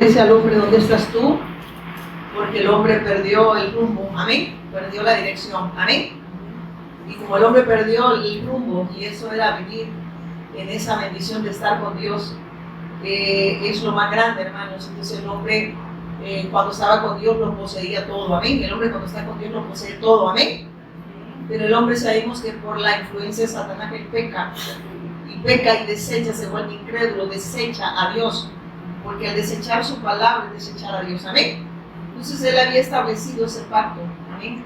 Dice al hombre, ¿dónde estás tú? Porque el hombre perdió el rumbo, amén, perdió la dirección, amén. Y como el hombre perdió el rumbo, y eso era vivir en esa bendición de estar con Dios, es lo más grande, hermanos. Entonces el hombre, cuando estaba con Dios, lo poseía todo, amén. El hombre cuando está con Dios lo posee todo, amén. Pero el hombre sabemos que por la influencia de Satanás él peca y desecha, se vuelve incrédulo, desecha a Dios, porque al desechar su palabra es desechar a Dios, amén. Entonces él había establecido ese pacto, amén,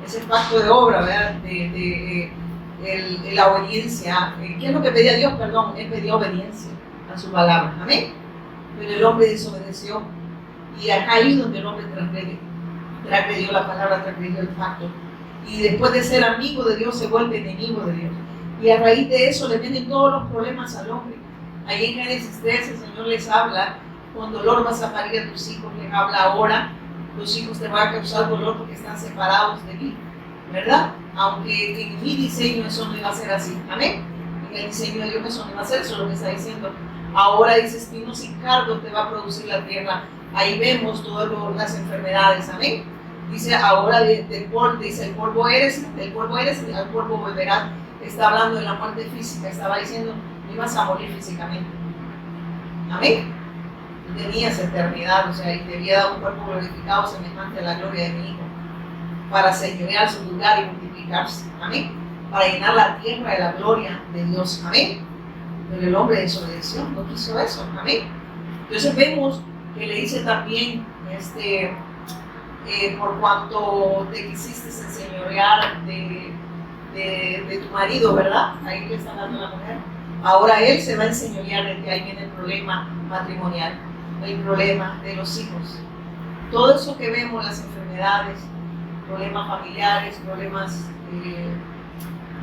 ese pacto de obra, ¿verdad? De la obediencia. ¿Qué es lo que pedía Dios? Perdón, él pedía obediencia a su palabra, amén. Pero el hombre desobedeció, y acá ahí donde el hombre transgredió la palabra, transgredió el pacto, y después de ser amigo de Dios se vuelve enemigo de Dios, y a raíz de eso le vienen todos los problemas al hombre. Ahí en Génesis 3 el Señor les habla: con dolor vas a parir a tus hijos. Les habla ahora: los hijos te van a causar dolor porque están separados de mí, ¿verdad? Aunque en mi diseño eso no iba a ser así, amén. En el diseño de Dios eso no iba a ser, eso es lo que está diciendo. Ahora dice: espinos y cardos te va a producir la tierra. Ahí vemos todas las enfermedades, amén. Dice: ahora del polvo, dice, el polvo eres y al polvo volverás. Está hablando de la muerte física, estaba diciendo: no ibas a morir físicamente, amén. Tenías eternidad, o sea, y te había dado un cuerpo glorificado semejante a la gloria de mi Hijo, para señorear su lugar y multiplicarse, amén, para llenar la tierra de la gloria de Dios, amén. Pero el hombre desobedeció, no quiso eso, amén. Entonces vemos que le dice también, por cuanto te quisiste enseñorear de tu marido, ¿verdad? Ahí le está dando la mujer. Ahora él se va a enseñorear de ti. Ahí viene el problema matrimonial, el problema de los hijos. Todo eso que vemos, las enfermedades, problemas familiares, problemas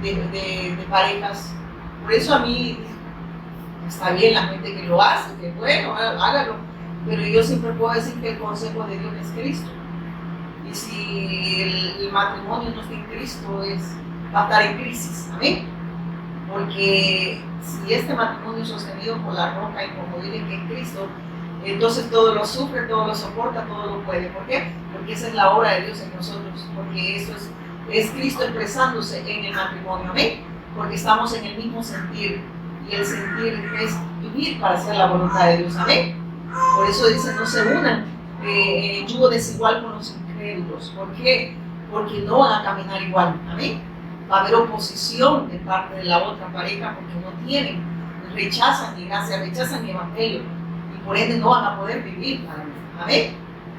de parejas. Por eso a mí está bien la gente que lo hace, que bueno, hágalo. Pero yo siempre puedo decir que el consejo de Dios es Cristo. Y si el matrimonio no está en Cristo, va a estar en crisis, amén. Porque si este matrimonio es sostenido por la roca y como dicen que es Cristo, entonces todo lo sufre, todo lo soporta, todo lo puede. ¿Por qué? Porque esa es la obra de Dios en nosotros, porque eso es Cristo expresándose en el matrimonio, amén. Porque estamos en el mismo sentir, y el sentir es vivir para hacer la voluntad de Dios, amén. Por eso dice: no se unan en yugo desigual con los incrédulos. ¿Por qué? Porque no van a caminar igual, amén. Va a haber oposición de parte de la otra pareja, porque no tienen, rechazan mi gracia, rechazan mi evangelio, y por ende no van a poder vivir para mí, amén.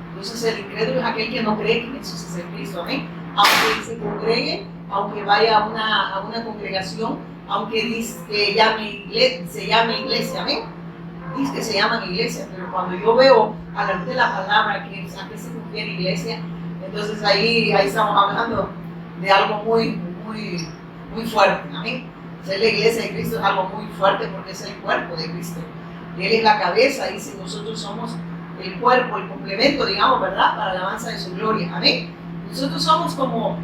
Entonces el incrédulo es aquel que no cree que Jesús es el Cristo, amén. Aunque se congregue, aunque vaya a una congregación, aunque se llame iglesia, amén. Dice que se llaman iglesia, pero cuando yo veo a la luz de la palabra a qué se refiere iglesia, entonces ahí estamos hablando de algo muy fuerte, amén. Ser la iglesia de Cristo es algo muy fuerte, porque es el cuerpo de Cristo. Él es la cabeza, y si nosotros somos el cuerpo, el complemento, digamos, ¿verdad?, para la alabanza de su gloria, amén. Nosotros somos como,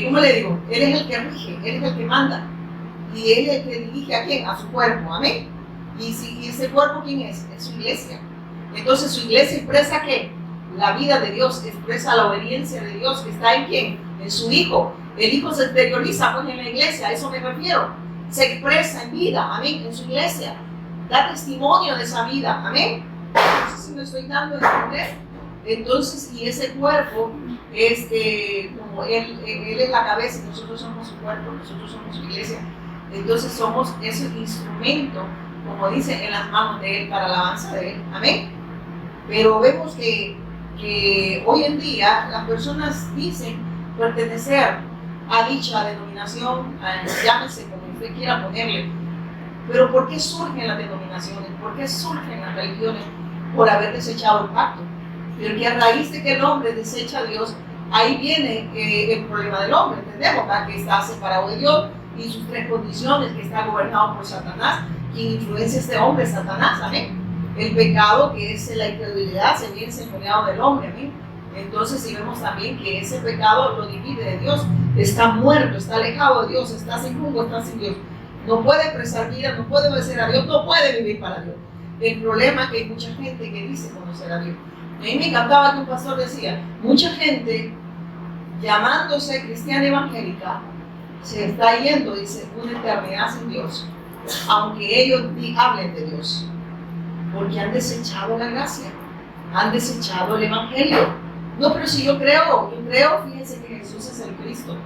¿cómo le digo? Él es el que rige, Él es el que manda, y Él es el que dirige ¿a quién? A su cuerpo, amén. Y ese cuerpo, ¿quién es? Es su iglesia. Entonces su iglesia expresa ¿qué? La vida de Dios, expresa la obediencia de Dios, que está en ¿quién? En su Hijo. El Hijo se exterioriza pues en la iglesia, a eso me refiero. Se expresa en vida, amén, en su iglesia. Da testimonio de esa vida, amén. No sé si me estoy dando a entender. Entonces, y ese cuerpo es como él es la cabeza, y nosotros somos su cuerpo, nosotros somos su iglesia. Entonces somos ese instrumento, como dice, en las manos de Él para la alabanza de Él, amén. Pero vemos que hoy en día las personas dicen pertenecer a dicha denominación, llámese como usted quiera ponerle. Pero ¿por qué surgen las denominaciones? ¿Por qué surgen las religiones? Por haber desechado el pacto. Pero que a raíz de que el hombre desecha a Dios, ahí viene el problema del hombre, entendemos, ¿verdad? Que está separado de Dios, y sus tres condiciones, que está gobernado por Satanás. Quien influencia a este hombre es Satanás, amén. El pecado, que es la incredulidad, se viene enseñoreado del hombre, amén. Entonces, si vemos también que ese pecado lo divide de Dios, está muerto, está alejado de Dios, está sin rumbo, está sin Dios. No puede expresar vida, no puede obedecer a Dios, no puede vivir para Dios. el problema es que hay mucha gente que dice conocer a Dios. A mí me encantaba que un pastor decía, mucha gente llamándose cristiana evangélica se está yendo, dice, una eternidad sin Dios, aunque ellos hablen de Dios, porque han desechado la gracia, han desechado el evangelio. No, pero si yo creo, fíjense que Jesús es el Cristo.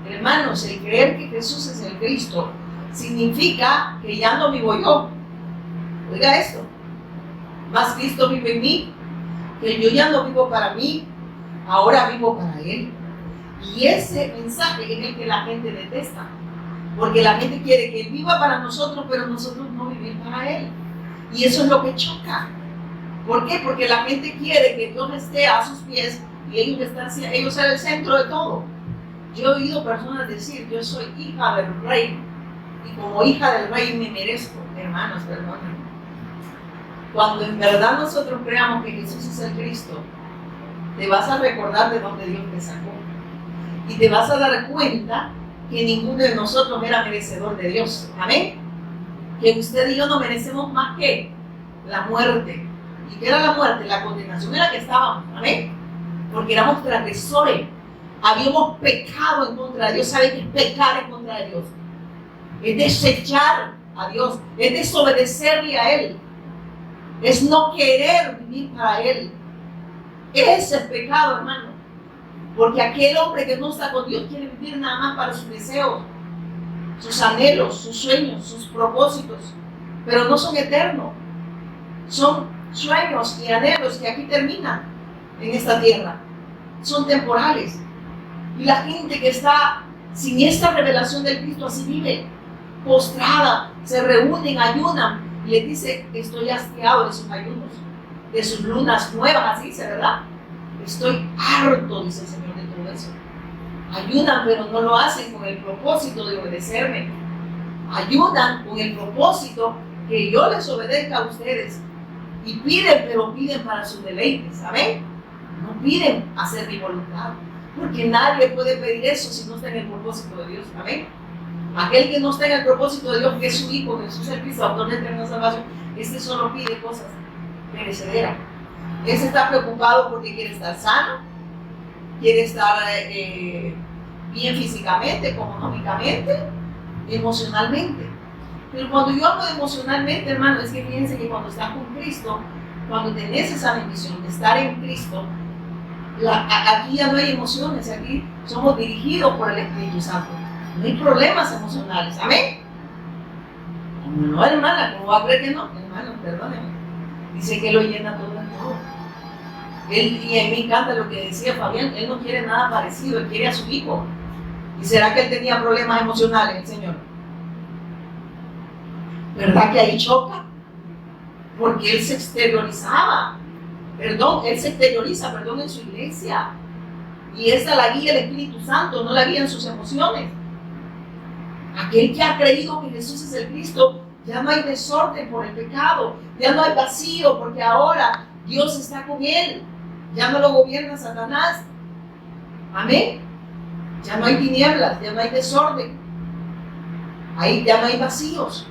Hermanos, el creer que Jesús es el Cristo significa que ya no vivo yo. Oiga esto, más Cristo vive en mí, que yo ya no vivo para mí, ahora vivo para Él. Y ese mensaje es el que la gente detesta, porque la gente quiere que Él viva para nosotros, pero nosotros no vivir para Él. Y eso es lo que choca. ¿Por qué? Porque la gente quiere que Dios esté a sus pies y ellos sean el centro de todo. Yo he oído personas decir, yo soy hija del rey, y como hija del rey me merezco. Hermanos, perdónenme. Cuando en verdad nosotros creamos que Jesús es el Cristo, te vas a recordar de dónde Dios te sacó. Y te vas a dar cuenta que ninguno de nosotros era merecedor de Dios. Amén. Que usted y yo no merecemos más que la muerte. ¿Y qué era la muerte? La condenación en la que estábamos. Amén. Porque éramos transgresores. Habíamos pecado en contra de Dios. ¿Sabe qué es pecar en contra de Dios? Es desechar a Dios. Es desobedecerle a Él. Es no querer vivir para Él. Ese es pecado, hermano. Porque aquel hombre que no está con Dios quiere vivir nada más para sus deseos, sus anhelos, sus sueños, sus propósitos. Pero no son eternos. Son sueños y anhelos que aquí terminan en esta tierra. Son temporales. Y la gente que está sin esta revelación del Cristo así vive, postrada, se reúnen, ayunan y les dice, estoy hastiado de sus ayunos, de sus lunas nuevas, así dice, ¿verdad? Estoy harto, dice el Señor, de todo eso. Ayunan, pero no lo hacen con el propósito de obedecerme. Ayunan con el propósito que yo les obedezca a ustedes. Y piden, pero piden para sus deleites, ¿amén? No piden hacer mi voluntad, porque nadie puede pedir eso si no está en el propósito de Dios, ¿amén? Aquel que no está en el propósito de Dios, que es su Hijo, Jesús el Cristo, autor de eterna salvación, este solo pide cosas perecederas. Ese está preocupado porque quiere estar sano, quiere estar bien físicamente, económicamente, emocionalmente. Pero cuando yo hablo de emocionalmente, hermano, es que fíjense que cuando estás con Cristo, cuando tenés esa bendición de estar en Cristo, aquí ya no hay emociones, aquí somos dirigidos por el Espíritu Santo. No hay problemas emocionales, ¿amén? No, hermana, ¿cómo va a creer que no? Hermano, perdóneme. Dice que lo llena todo en todo. Y a mí me encanta lo que decía Fabián, él no quiere nada parecido, él quiere a su hijo. ¿Y será que él tenía problemas emocionales, el Señor? ¿Verdad que ahí choca? Porque él se exteriorizaba. Él se exterioriza, en su iglesia. Y esa la guía el Espíritu Santo, no la guían sus emociones. Aquel que ha creído que Jesús es el Cristo, ya no hay desorden por el pecado, ya no hay vacío, porque ahora Dios está con él. Ya no lo gobierna Satanás. Amén. Ya no hay tinieblas, ya no hay desorden. Ahí ya no hay vacíos.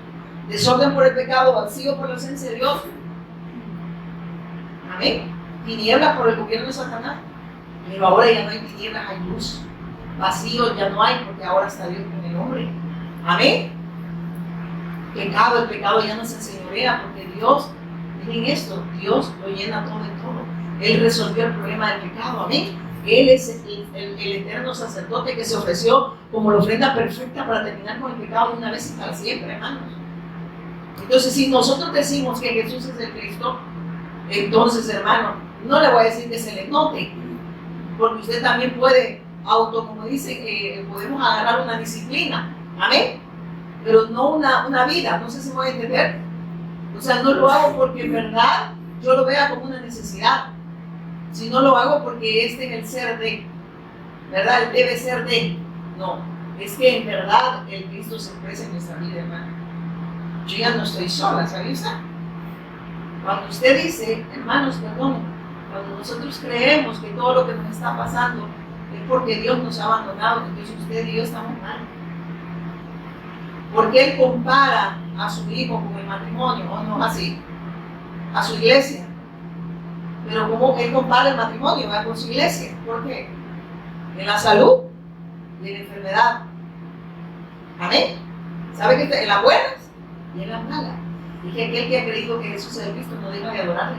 Desorden por el pecado, vacío por la ausencia de Dios. Amén. Tinieblas por el gobierno de Satanás. Pero ahora ya no hay tinieblas, hay luz. Vacío ya no hay, porque ahora está Dios con el hombre. Amén. El pecado ya no se enseñorea, porque Dios, miren esto, Dios lo llena todo en todo. Él resolvió el problema del pecado. Amén. Él es el eterno sacerdote que se ofreció como la ofrenda perfecta para terminar con el pecado de una vez y para siempre, hermanos. Entonces, si nosotros decimos que Jesús es el Cristo, entonces, hermano, no le voy a decir que se le note, porque usted también puede como dice, podemos agarrar una disciplina, amén, pero no una vida, no sé si me voy a entender. O sea, no lo hago porque en verdad yo lo vea como una necesidad, sino lo hago porque este es el ser de, ¿verdad? Él debe ser de, no, es que en verdad el Cristo se expresa en nuestra vida, hermano. Yo ya no estoy sola, ¿sabe usted? Cuando usted dice, hermanos, perdón, cuando nosotros creemos que todo lo que nos está pasando es porque Dios nos ha abandonado, entonces usted y yo estamos mal. Porque Él compara a su hijo con el matrimonio, ¿o no es así? a su iglesia. Pero como él compara el matrimonio, va con su iglesia. ¿Por qué? En la salud y en la enfermedad. Amén. ¿Sabe que está en las buenas y en las malas? Y que aquel que ha creído que Jesús es el Cristo no deja de adorarle.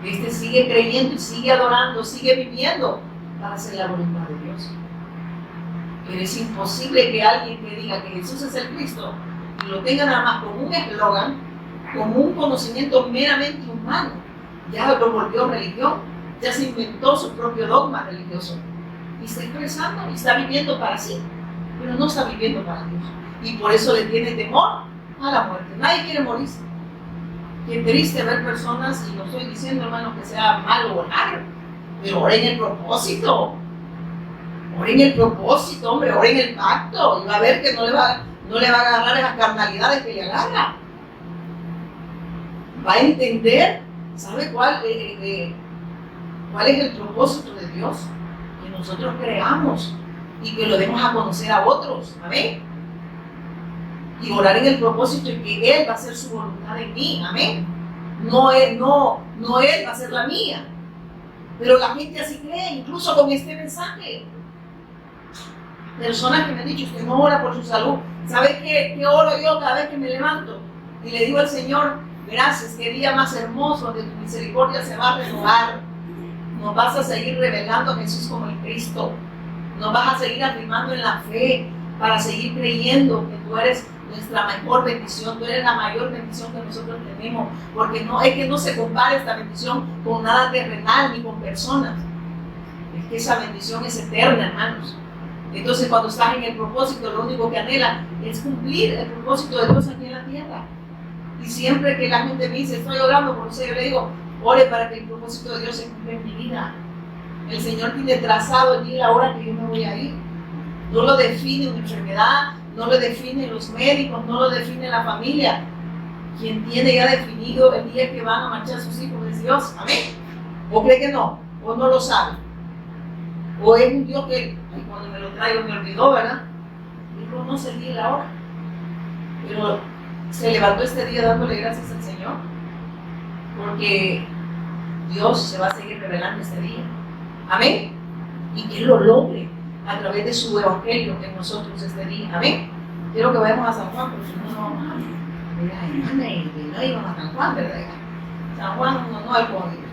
Este sigue creyendo y sigue adorando, sigue viviendo para hacer la voluntad de Dios. Pero es imposible que alguien que diga que Jesús es el Cristo y lo tenga nada más como un eslogan, como un conocimiento meramente humano, ya lo volvió religión, ya se inventó su propio dogma religioso y está expresando y está viviendo para sí, pero no está viviendo para Dios. Y por eso le tiene temor a la muerte. Nadie quiere morirse. Qué triste ver personas, y no estoy diciendo, hermano, que sea malo o raro, pero oren el propósito. Oren el propósito, hombre, oren el pacto. Y va a ver que no le va a agarrar esas carnalidades que le agarra. Va a entender, ¿sabe cuál es el propósito de Dios? Que nosotros creamos y que lo demos a conocer a otros. Amén. Y orar en el propósito de que Él va a hacer su voluntad en mí. Amén. No Él va a hacer la mía. Pero la gente así cree, incluso con este mensaje. Personas que me han dicho, usted no ora por su salud. ¿Sabe qué oro yo cada vez que me levanto? Y le digo al Señor, gracias, qué día más hermoso, donde tu misericordia se va a renovar. Nos vas a seguir revelando a Jesús como el Cristo. Nos vas a seguir afirmando en la fe para seguir creyendo que tú eres nuestra mejor bendición, tú eres la mayor bendición que nosotros tenemos, porque no es que no se compare esta bendición con nada terrenal ni con personas, es que esa bendición es eterna, hermanos. Entonces cuando estás en el propósito, lo único que anhela es cumplir el propósito de Dios aquí en la tierra. Y siempre que la gente me dice, estoy orando por usted, yo le digo, ore para que el propósito de Dios se cumpla en mi vida. El Señor tiene trazado el día y la hora que yo me voy a ir. No lo define una enfermedad, no lo definen los médicos, no lo define la familia. Quien tiene ya definido el día que van a marchar sus hijos es Dios. Amén. ¿O cree que no? ¿O no lo sabe? ¿O es un Dios que cuando me lo traigo me olvidó, verdad? Él conoce el día y la hora. Pero se levantó este día dándole gracias al Señor, porque Dios se va a seguir revelando este día. Amén. Y que Él lo logre a través de su evangelio en nosotros este día. Amén. Quiero que vayamos a San Juan, porque si no, no vamos a no íbamos a San Juan, ¿verdad? San Juan no al código.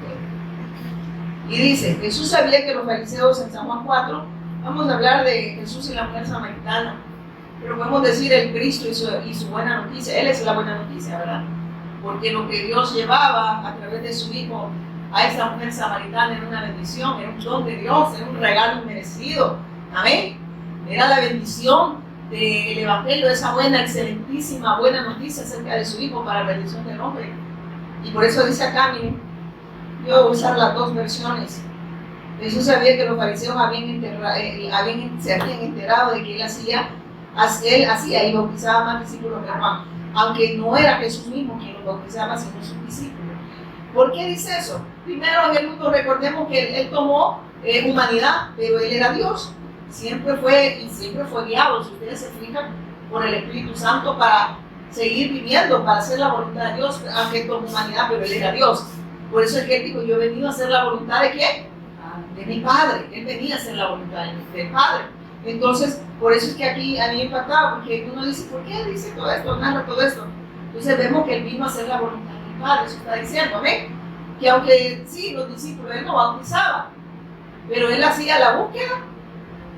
Y dice, Jesús sabía que los fariseos en San Juan 4, vamos a hablar de Jesús y la mujer samaritana, pero podemos decir el Cristo y su buena noticia. Él es la buena noticia, ¿verdad? Porque lo que Dios llevaba a través de su Hijo a esta mujer samaritana era una bendición, era un don de Dios, era un regalo merecido. Amén. Era la bendición del Evangelio, esa buena, excelentísima, buena noticia acerca de su Hijo para la bendición del hombre. Y por eso dice acá, miren, yo voy a usar las dos versiones. Jesús sabía que los fariseos se habían enterado de que él hacía y bautizaba más discípulos que Juan, aunque no era Jesús mismo quien los bautizaba, sino sus discípulos. ¿Por qué dice eso? Primero, en el mundo, recordemos que él tomó humanidad, pero él era Dios. Siempre fue guiado, si ustedes se fijan, por el Espíritu Santo para seguir viviendo, para hacer la voluntad de Dios, aunque tomó humanidad, pero él era Dios. Por eso es que él dijo, yo he venido a hacer la voluntad de ¿quién? De mi Padre. Él venía a hacer la voluntad del Padre. Entonces, por eso es que aquí a mí me impactaba, porque uno dice, ¿por qué dice todo esto? Narra todo esto. Entonces vemos que él vino a hacer la voluntad del Padre. Eso está diciendo, ¿ven? Que aunque sí, los discípulos, él no bautizaba, pero él hacía la búsqueda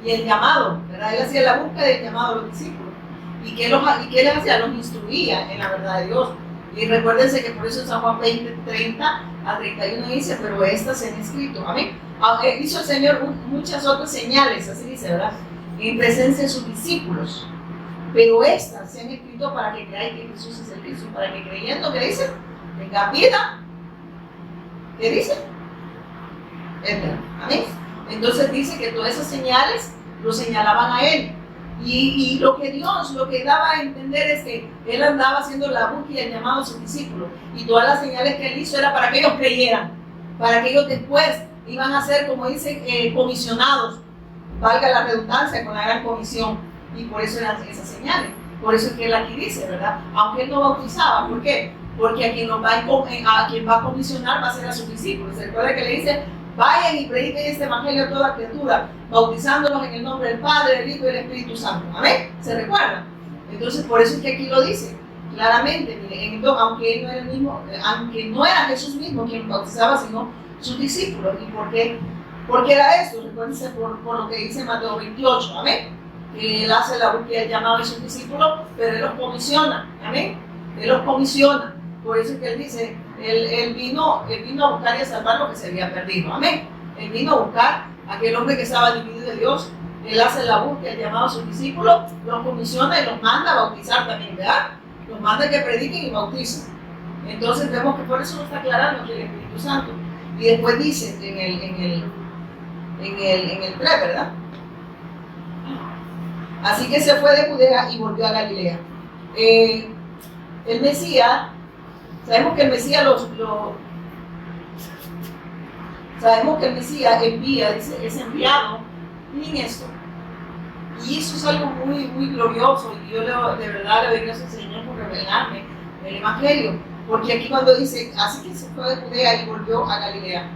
y el llamado, ¿verdad? Él hacía la búsqueda y el llamado a los discípulos. ¿Y qué él hacía? Los instruía en la verdad de Dios. Y recuérdense que por eso en San Juan 20, 30 a 31 dice, pero estas se han escrito. Amén. Hizo el Señor muchas otras señales, así dice, ¿verdad? En presencia de sus discípulos. Pero estas se han escrito para que creáis que Jesús es el Cristo, para que creyendo, ¿qué dice? Tenga vida. ¿Qué dice? Eterna. Amén. Entonces dice que todas esas señales lo señalaban a él. Y lo que daba a entender es que él andaba haciendo la búsqueda y el llamado a sus discípulos. Y todas las señales que él hizo era para que ellos creyeran, para que ellos después iban a ser, como dicen, comisionados, valga la redundancia, con la gran comisión. Y por eso eran esas señales. Por eso es que él aquí dice, ¿verdad? Aunque él no bautizaba. ¿Por qué? porque a quien va a comisionar va a ser a sus discípulos. ¿Se recuerda que le dice? Vayan y prediquen este evangelio a toda criatura, bautizándolos en el nombre del Padre, del Hijo y del Espíritu Santo. ¿Amén? ¿Se recuerda? Entonces, por eso es que aquí lo dice claramente. Mire, aunque él no era el mismo, aunque no era Jesús mismo quien bautizaba, sino sus discípulos. ¿Y por qué? Porque era esto, recuérdense por lo que dice Mateo 28. ¿Amén? Que él hace la búsqueda del llamado de sus discípulos, pero él los comisiona. ¿Amén? Él los comisiona. Por eso es que él dice, él vino a buscar y a salvar lo que se había perdido. Amén. Él vino a buscar a aquel hombre que estaba dividido de Dios. Él hace la búsqueda, el llamado a sus discípulos, los comisiona y los manda a bautizar también, ¿verdad? Los manda a que prediquen y bauticen. Entonces vemos que por eso nos está aclarando aquí el Espíritu Santo. Y después dice en el 3, ¿verdad? Así que se fue de Judea y volvió a Galilea. El Mesías, sabemos que el Mesías sabemos que el Mesías envía, es enviado, miren esto. Y eso es algo muy, muy glorioso, y yo de verdad le doy gracias al Señor por revelarme el Evangelio, porque aquí cuando dice, así que se fue de Judea y volvió a Galilea,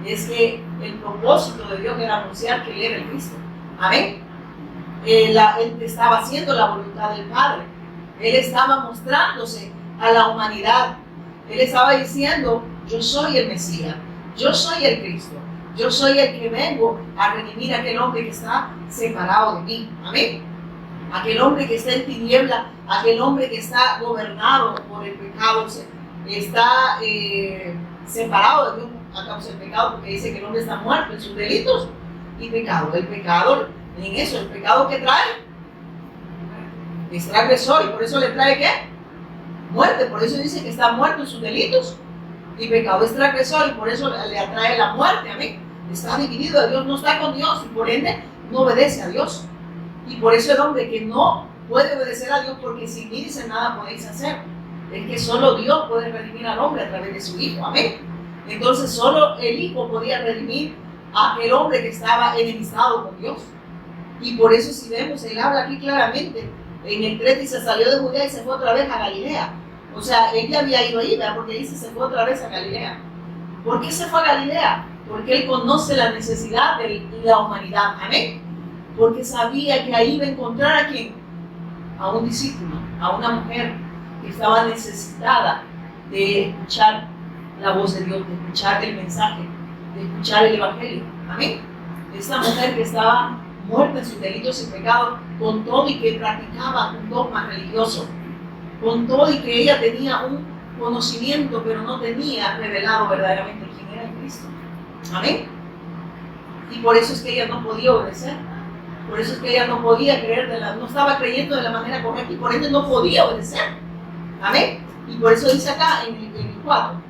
es que el propósito de Dios era anunciar que Él era el Cristo. Amén. Él estaba haciendo la voluntad del Padre. Él estaba mostrándose a la humanidad. Él estaba diciendo, yo soy el Mesías, yo soy el Cristo, yo soy el que vengo a redimir a aquel hombre que está separado de mí. Amén. Aquel hombre que está en tiniebla, aquel hombre que está gobernado por el pecado, está separado de Dios a causa del pecado, porque dice que el hombre está muerto en sus delitos y pecado. El pecador, en eso, el pecado que trae es transgresor, y por eso le trae ¿qué? Muerte. Por eso dice que está muerto en sus delitos y pecado es transgresor, y por eso le atrae la muerte. Amén. Está dividido de Dios, no está con Dios, y por ende no obedece a Dios. Y por eso el hombre que no puede obedecer a Dios, porque sin mí dice nada podéis hacer, es que solo Dios puede redimir al hombre a través de su Hijo. Amén. Entonces solo el Hijo podía redimir a aquel hombre que estaba enemistado con Dios. Y por eso, si vemos, él habla aquí claramente en el 3, dice, salió de Judea y se fue otra vez a Galilea. O sea, él ya había ido ahí, ¿verdad? Porque dice, se fue otra vez a Galilea. ¿Por qué se fue a Galilea? Porque él conoce la necesidad de la humanidad. Amén. Porque sabía que ahí iba a encontrar a quién, a un discípulo, a una mujer que estaba necesitada de escuchar la voz de Dios, de escuchar el mensaje, de escuchar el Evangelio. Amén. Esta mujer que estaba muerta en sus delitos y pecados, con todo y que practicaba un dogma religioso, con todo y que ella tenía un conocimiento, pero no tenía revelado verdaderamente quién era el Cristo. Amén. Y por eso es que ella no podía obedecer. Por eso es que ella no podía creer, no estaba creyendo de la manera correcta, y por ende no podía obedecer. Amén. Y por eso dice acá en el 4,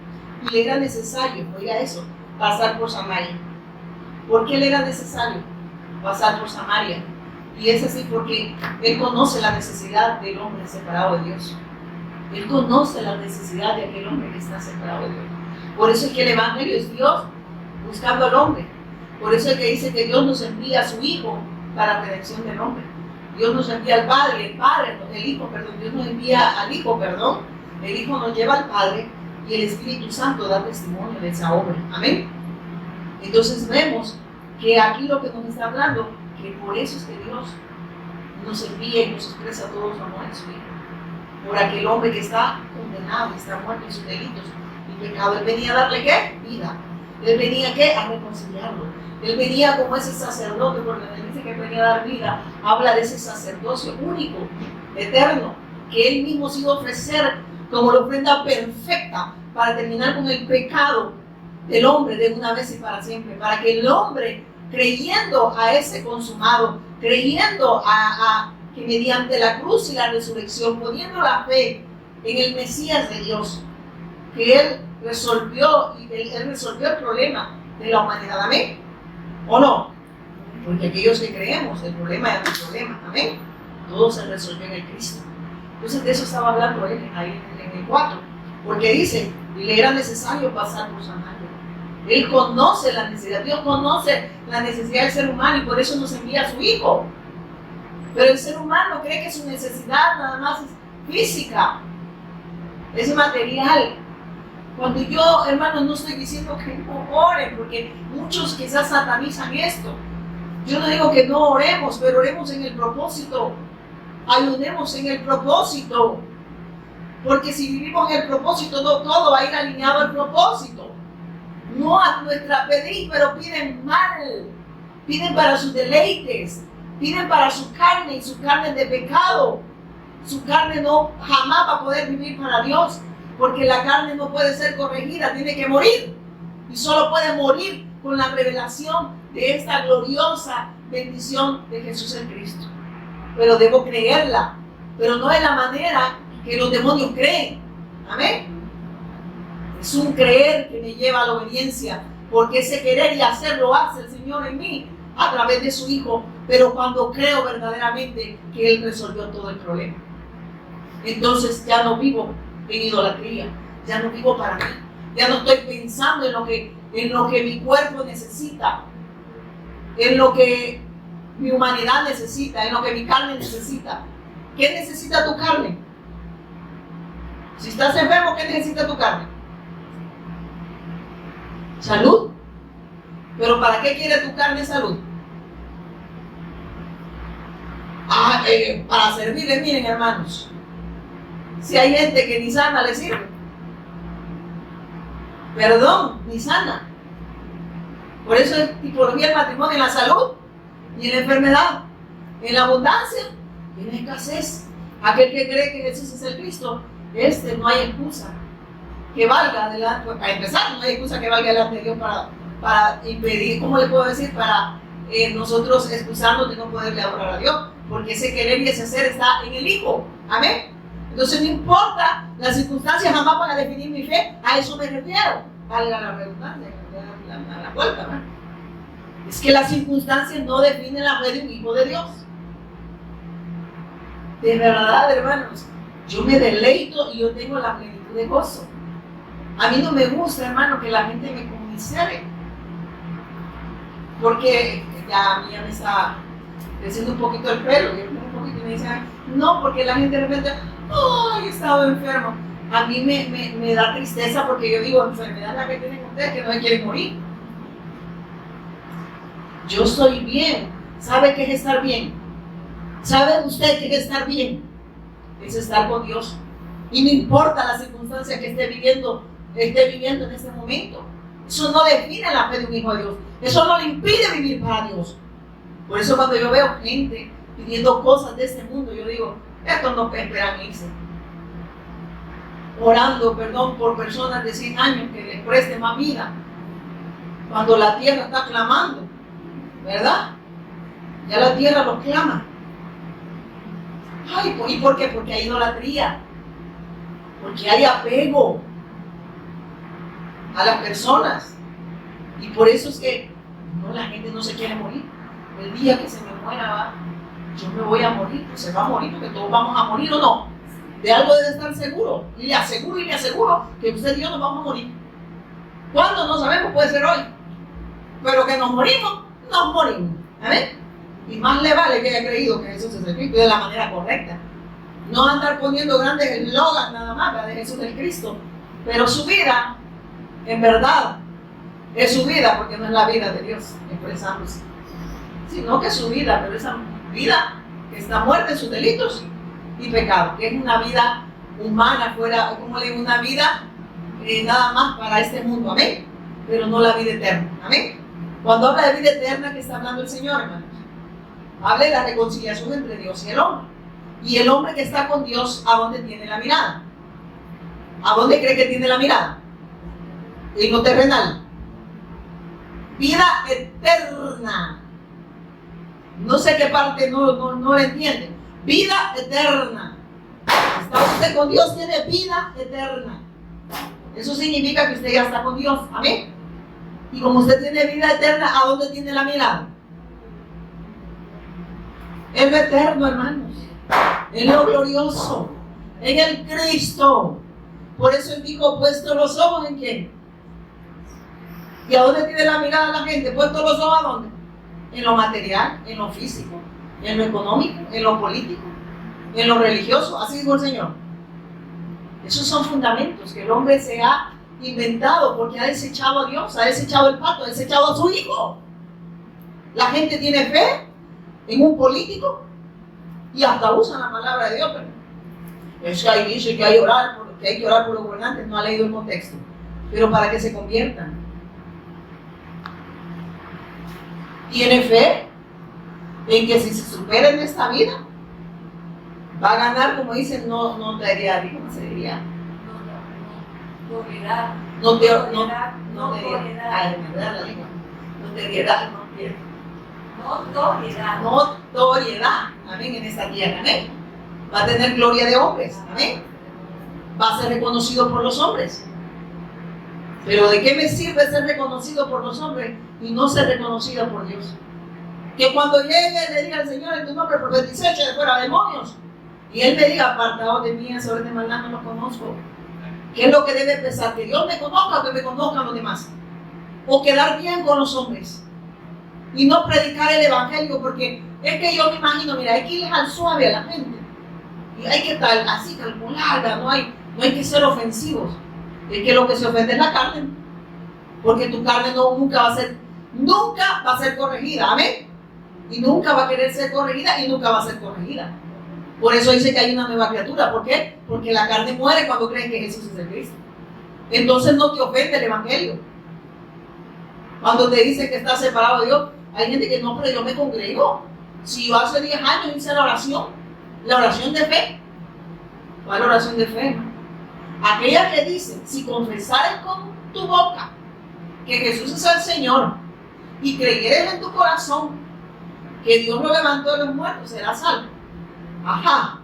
y le era necesario, oiga eso, pasar por Samaria. ¿Por qué le era necesario pasar por Samaria? Y es así porque él conoce la necesidad del hombre separado de Dios. Él conoce la necesidad de aquel hombre que está separado de Dios. Por eso es que el Evangelio es Dios buscando al hombre. Por eso es que dice que Dios nos envía a su Hijo para redención del hombre. Dios nos envía al Padre, el Hijo, perdón, Dios nos envía al Hijo, perdón. El Hijo nos lleva al Padre y el Espíritu Santo da testimonio de esa obra. Amén. Entonces vemos que aquí lo que nos está hablando, que por eso es que Dios nos envía y nos expresa todo su amor en su Hijo. Por aquel hombre que está condenado, que está muerto en sus delitos y pecado. Él venía a darle ¿qué? Vida. Él venía ¿qué? A reconciliarlo. Él venía como ese sacerdote, porque él dice que venía a dar vida. Habla de ese sacerdocio único, eterno, que él mismo se iba a ofrecer como la ofrenda perfecta para terminar con el pecado del hombre de una vez y para siempre, para que el hombre, creyendo a ese consumado, creyendo a que mediante la cruz y la resurrección, poniendo la fe en el Mesías de Dios, que él resolvió el problema de la humanidad. Amén. ¿O no? Porque aquellos que creemos, el problema es el problema. Amén. Todo se resolvió en el Cristo. Entonces de eso estaba hablando él ahí en el 4, porque dice, y le era necesario pasar por Samaria. Él conoce la necesidad, Dios conoce la necesidad del ser humano, y por eso nos envía a su Hijo. Pero el ser humano cree que su necesidad nada más es física. es material. Cuando yo, hermanos, no estoy diciendo que no oren, porque muchos quizás satanizan esto. Yo no digo que no oremos, pero oremos en el propósito. Ayudemos en el propósito. Porque si vivimos en el propósito, todo va a ir alineado al propósito. No a nuestra pedir, pero piden mal. Piden para sus deleites. Piden para su carne, y su carne es de pecado. Su carne no jamás va a poder vivir para Dios. Porque la carne no puede ser corregida, tiene que morir. Y solo puede morir con la revelación de esta gloriosa bendición de Jesús en Cristo. Pero debo creerla, pero no de la manera que los demonios creen. Amén. Es un creer que me lleva a la obediencia, porque ese querer y hacer lo hace el Señor en mí a través de su Hijo, pero cuando creo verdaderamente que Él resolvió todo el problema. Entonces ya no vivo en idolatría, ya no vivo para mí, ya no estoy pensando en lo que mi cuerpo necesita, en lo que mi humanidad necesita, en lo que mi carne necesita. ¿Qué necesita tu carne? Si estás enfermo, ¿qué necesita tu carne? Salud. ¿Pero para qué quiere tu carne salud? Para servirle. Miren, hermanos, si hay gente que ni sana le sirve, perdón, ni sana. Por eso es tipología del matrimonio en la salud y en la enfermedad, en la abundancia y en la escasez. Aquel que cree que Jesús es el Cristo, no hay excusa que valga delante. Para empezar, no hay excusa que valga delante de Dios para impedir, ¿cómo le puedo decir? Para nosotros excusarnos de no poderle adorar a Dios, porque ese querer y ese hacer está en el Hijo. Amén. Entonces no importa, las circunstancias jamás van a definir mi fe, a eso me refiero. Valga la redundancia, la vuelta, ¿no? Es que las circunstancias no definen la fe de un hijo de Dios. De verdad, hermanos, yo me deleito y yo tengo la plenitud de gozo. A mí no me gusta, hermano, que la gente me conmisere, porque ya a mí ya me está creciendo un poquito el pelo, un poquito, y me dicen, no, porque la gente de repente, he estado enfermo. A mí me da tristeza, porque yo digo, enfermedad la que tienen ustedes, que no se quieren morir. Yo estoy bien. ¿Sabe qué es estar bien? ¿Sabe usted qué es estar bien? Es estar con Dios. Y no importa la circunstancia que esté viviendo en este momento. Eso no define la fe de un hijo de Dios. Eso no le impide vivir para Dios. Por eso cuando yo veo gente pidiendo cosas de este mundo, yo digo, estos no esperan irse. Orando, por personas de 100 años que les presten más vida. Cuando la tierra está clamando, ¿verdad? Ya la tierra los clama. Ay, ¿y por qué? Porque hay idolatría. Porque hay apego a las personas. Y por eso es que la gente no se quiere morir. El día que se me muera, yo me voy a morir, pues se va a morir, porque todos vamos a morir, ¿o no? De algo debe estar seguro. Y le aseguro que usted y yo nos vamos a morir. ¿Cuándo? No sabemos, puede ser hoy. Pero que nos morimos. ¿Amén? Y más le vale que haya creído que Jesús es el Cristo, de la manera correcta. No andar poniendo grandes eslogans nada más de Jesús el Cristo. Pero su vida, en verdad, es su vida, porque no es la vida de Dios expresándose. Sino que es su vida, pero esa vida que está muerta en sus delitos y pecados, que es una vida humana, fuera, como le digo, una vida nada más para este mundo, amén, pero no la vida eterna, amén. Cuando habla de vida eterna, ¿qué está hablando el Señor, hermanos? Habla de la reconciliación entre Dios y el hombre. Y el hombre que está con Dios, ¿a dónde tiene la mirada? ¿A dónde cree que tiene la mirada? En lo terrenal. Vida eterna. No sé qué parte no la entiende. Vida eterna. Está usted con Dios, tiene vida eterna. Eso significa que usted ya está con Dios. Amén. Y como usted tiene vida eterna, ¿a dónde tiene la mirada? En lo eterno, hermanos. En lo glorioso. En el Cristo. Por eso Él dijo, puesto los ojos ¿en quién? ¿Y a dónde tiene la mirada la gente? ¿Puesto los ojos a dónde? En lo material, en lo físico, en lo económico, en lo político, en lo religioso. Así dijo el Señor. Esos son fundamentos que el hombre se ha inventado porque ha desechado a Dios, ha desechado el pacto, ha desechado a su hijo. La gente tiene fe en un político y hasta usan la palabra de Dios, pero es que ahí dice que hay que orar por los gobernantes, no ha leído el contexto, pero para que se conviertan. Tiene fe en que si se supera en esta vida va a ganar, como dicen, no te diría, ¿cómo se diría? Notoriedad, amén, en esta tierra, amén. Va a tener gloria de hombres, amén. Va a ser reconocido por los hombres. Pero ¿de qué me sirve ser reconocido por los hombres y no ser reconocido por Dios? Que cuando llegue le diga al Señor en tu nombre profeticé, eche de fuera demonios, y Él me diga, apartado de mí, sobre de maldad, no los conozco. ¿Qué es lo que debe pensar? ¿Que Dios me conozca o que me conozcan los demás? O quedar bien con los hombres y no predicar el evangelio, porque es que yo me imagino, mira, hay que ir al suave a la gente y hay que estar así calcularla, no hay que ser ofensivos. Es que lo que se ofende es la carne, porque tu carne nunca va a ser corregida, amén, y nunca va a querer ser corregida y nunca va a ser corregida. Por eso dice que hay una nueva criatura. ¿Por qué? Porque la carne muere cuando creen que Jesús es el Cristo. Entonces no te ofende el evangelio. Cuando te dice que estás separado de Dios, hay gente que no, pero yo me congrego. Si yo hace 10 años hice la oración de fe. ¿Cuál oración de fe? Aquella que dice, si confesares con tu boca que Jesús es el Señor y creyeres en tu corazón que Dios lo levantó de los muertos, serás salvo. Ajá,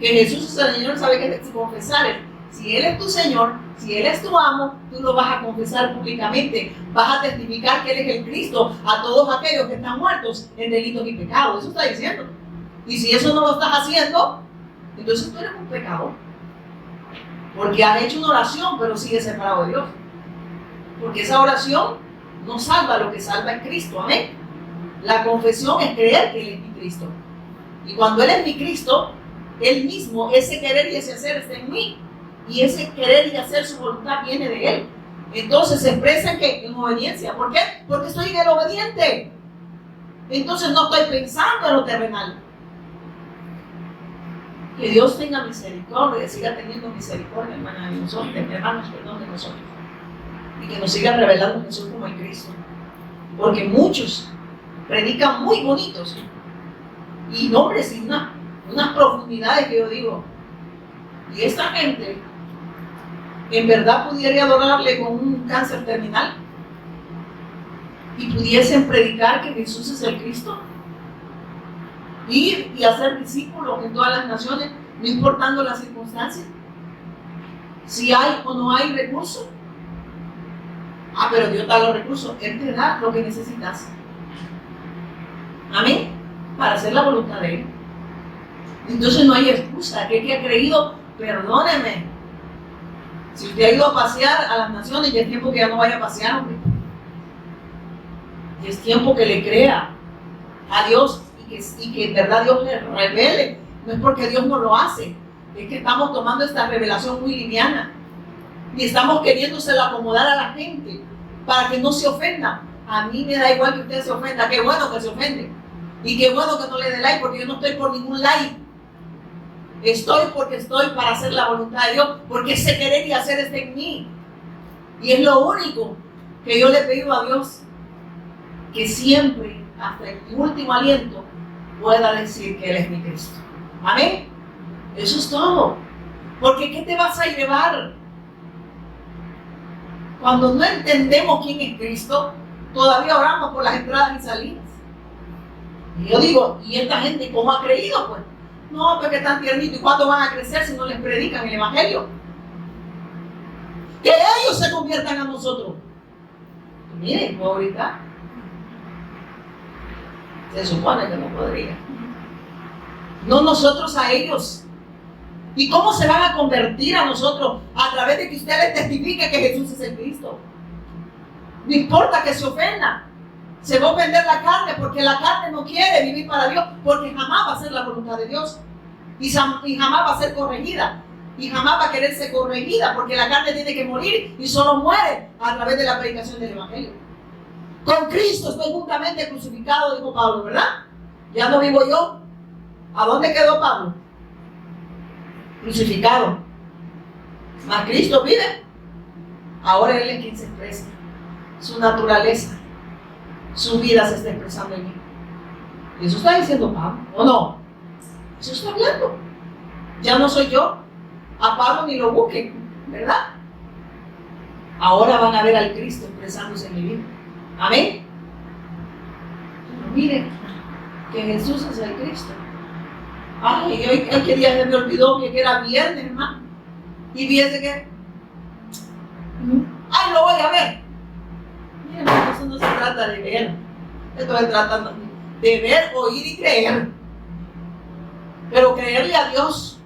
que Jesús es el Señor, sabe que si confesares, si Él es tu Señor, si Él es tu amo, tú lo vas a confesar públicamente, vas a testificar que Él es el Cristo a todos aquellos que están muertos en delitos y pecados. Eso está diciendo. Y si eso no lo estás haciendo, entonces tú eres un pecador, porque has hecho una oración pero sigues separado de Dios, porque esa oración no salva, lo que salva es Cristo, amén. La confesión es creer que Él es mi Cristo. Y cuando Él es mi Cristo, Él mismo, ese querer y ese hacer está en mí. Y ese querer y hacer su voluntad viene de Él. Entonces se expresa en obediencia. ¿Por qué? Porque soy el obediente. Entonces no estoy pensando en lo terrenal. Que Dios tenga misericordia, siga teniendo misericordia, hermanos, de nosotros. Y que nos siga revelando Jesús como el Cristo. Porque muchos predican muy bonitos. Y nombres y unas profundidades que yo digo. Y esta gente en verdad pudiera adorarle con un cáncer terminal y pudiesen predicar que Jesús es el Cristo, ir y hacer discípulos en todas las naciones, no importando las circunstancias, si hay o no hay recursos. Pero Dios da los recursos, Él te da lo que necesitas, amén, para hacer la voluntad de Él. Entonces no hay excusa. Aquel que ha creído, perdóneme, si usted ha ido a pasear a las naciones, ya es tiempo que ya no vaya a pasear, hombre. Y es tiempo que le crea a Dios y que en verdad Dios le revele. No es porque Dios no lo hace, es que estamos tomando esta revelación muy liviana y estamos queriéndosela acomodar a la gente para que no se ofenda. A mí me da igual que usted se ofenda, qué bueno que se ofende y qué bueno que no le dé like, porque yo no estoy por ningún like. Estoy porque estoy para hacer la voluntad de Dios, porque ese querer y hacer está en mí. Y es lo único que yo le pido a Dios, que siempre, hasta el último aliento, pueda decir que Él es mi Cristo. Amén. Eso es todo. Porque ¿qué te vas a llevar? Cuando no entendemos quién es Cristo, todavía oramos por las entradas y salidas. Y yo digo, ¿y esta gente cómo ha creído? Pues no, porque están tiernitos. ¿Y cuándo van a crecer si no les predican el evangelio? Que ellos se conviertan a nosotros. Y miren, ahorita se supone que no podría. No nosotros a ellos. ¿Y cómo se van a convertir a nosotros? A través de que usted les testifique que Jesús es el Cristo. No importa que se ofenda. Se va a ofender la carne, porque la carne no quiere vivir para Dios, porque jamás va a ser la voluntad de Dios y jamás va a ser corregida. y jamás va a querer ser corregida, porque la carne tiene que morir y solo muere a través de la predicación del Evangelio. Con Cristo estoy juntamente crucificado, dijo Pablo, ¿verdad? Ya no vivo yo. ¿A dónde quedó Pablo? Crucificado. Mas Cristo vive. Ahora Él es quien se expresa. Su naturaleza, su vida se está expresando en mí. Eso está diciendo Pablo, ¿o no? Eso está hablando. Ya no soy yo. A Pablo ni lo busquen, ¿verdad? Ahora van a ver al Cristo expresándose en mi vida. Amén. Pero miren que Jesús es el Cristo. Ay, hoy qué día se me olvidó que era viernes, hermano. Y viernes que ay, lo voy a ver. Miren, eso no se trata de ver. Esto se trata de ver, oír y creer. Pero creerle a Dios.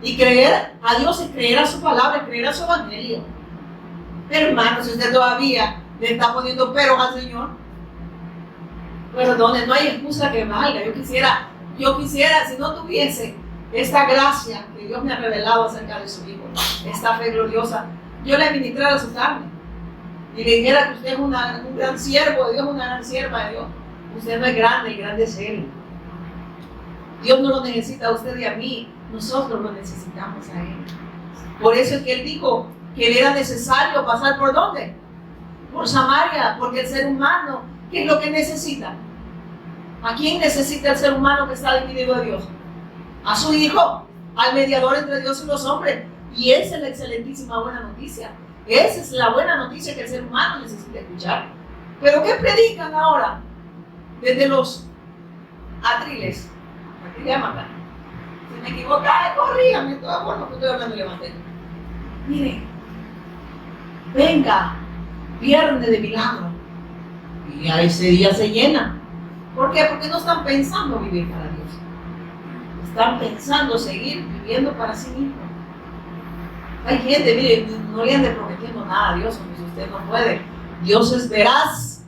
Y creer a Dios es creer a su palabra, creer a su evangelio. Hermano, si usted todavía le está poniendo peros al Señor, perdone, no hay excusa que valga. Yo quisiera, si no tuviese esta gracia que Dios me ha revelado acerca de su Hijo, esta fe gloriosa, yo le ministrara a su carne y le dijera que usted es un gran siervo de Dios, una gran sierva de Dios. Usted no es grande, el grande es Él. Dios no lo necesita a usted y a mí, nosotros lo necesitamos a Él. Por eso es que Él dijo que le era necesario pasar ¿por dónde? Por Samaria, porque el ser humano, ¿qué es lo que necesita? ¿A quién necesita el ser humano que está dividido de Dios? A su Hijo, al mediador entre Dios y los hombres. Y esa es la excelentísima buena noticia. Esa es la buena noticia que el ser humano necesita escuchar. ¿Pero qué predican ahora? Desde los atriles. ¿A qué llaman? Si me equivoco, corrígame, todo bueno que estoy hablando del Evangelio. Miren, venga, viernes de milagro. Y a ese día se llena. ¿Por qué? Porque no están pensando vivir para Dios. Están pensando seguir viviendo para sí mismos. Hay gente, mire, no le ande prometiendo nada a Dios, porque si usted no puede. Dios es veraz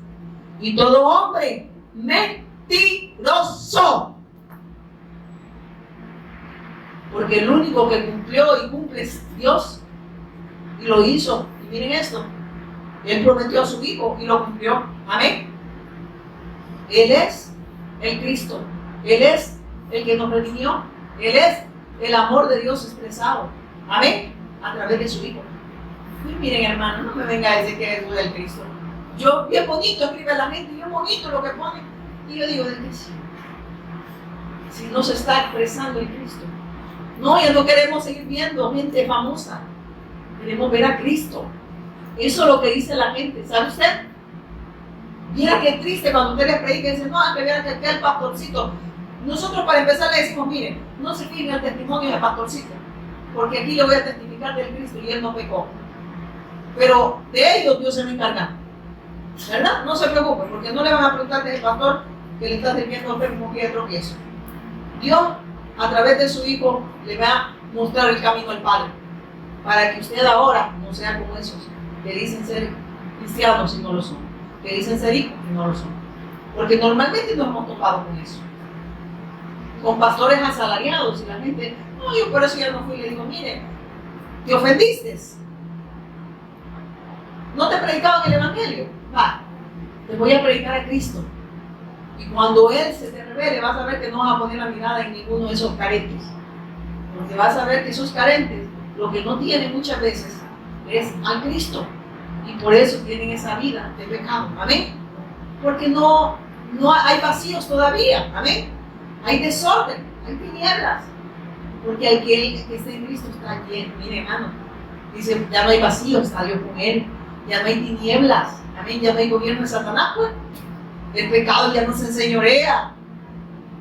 y todo hombre mentiroso. Porque el único que cumplió y cumple es Dios. Y lo hizo. Y miren esto. Él prometió a su Hijo y lo cumplió. Amén. Él es el Cristo. Él es el que nos redimió. Él es el amor de Dios expresado. Amén. A través de su Hijo. Y miren, hermano, no me venga a decir que Jesús es el Cristo. Yo, bien bonito escribe la gente, bien bonito lo que pone. Y yo digo, ¿de qué sí? Si no se está expresando el Cristo. No, ya no queremos seguir viendo gente famosa. Queremos ver a Cristo. Eso es lo que dice la gente. ¿Sabe usted? Mira qué triste cuando usted le predica y dice, no, que vean que aquel el pastorcito. Nosotros para empezar le decimos, miren, no se fijen el testimonio del pastorcito, porque aquí le voy a testificar del Cristo y él no pecó. Pero de ellos Dios se va a encargar. ¿Verdad? No se preocupe, porque no le van a preguntar del pastor que le está sirviendo enfermo que es tropiezo. Dios, a través de su Hijo, le va a mostrar el camino al Padre, para que usted ahora no sea como esos que dicen ser cristianos y no lo son, que dicen ser hijos y no lo son. Porque normalmente nos hemos topado con eso, con pastores asalariados, y la gente, no, yo por eso ya no fui. Le digo, mire, te ofendiste, no te predicaban el Evangelio, va, te voy a predicar a Cristo. Y cuando Él se te revele, vas a ver que no vas a poner la mirada en ninguno de esos carentes, porque vas a ver que esos carentes lo que no tienen muchas veces es al Cristo, y por eso tienen esa vida de pecado. Amén. Porque no hay vacíos todavía. Amén. Hay desorden, hay tinieblas, porque el que está en Cristo está lleno. Mire, hermano, dice, ya no hay vacíos, está Dios con Él. Ya no hay tinieblas. Amén. Ya no hay gobierno de Satanás, pues. El pecado ya no se enseñorea.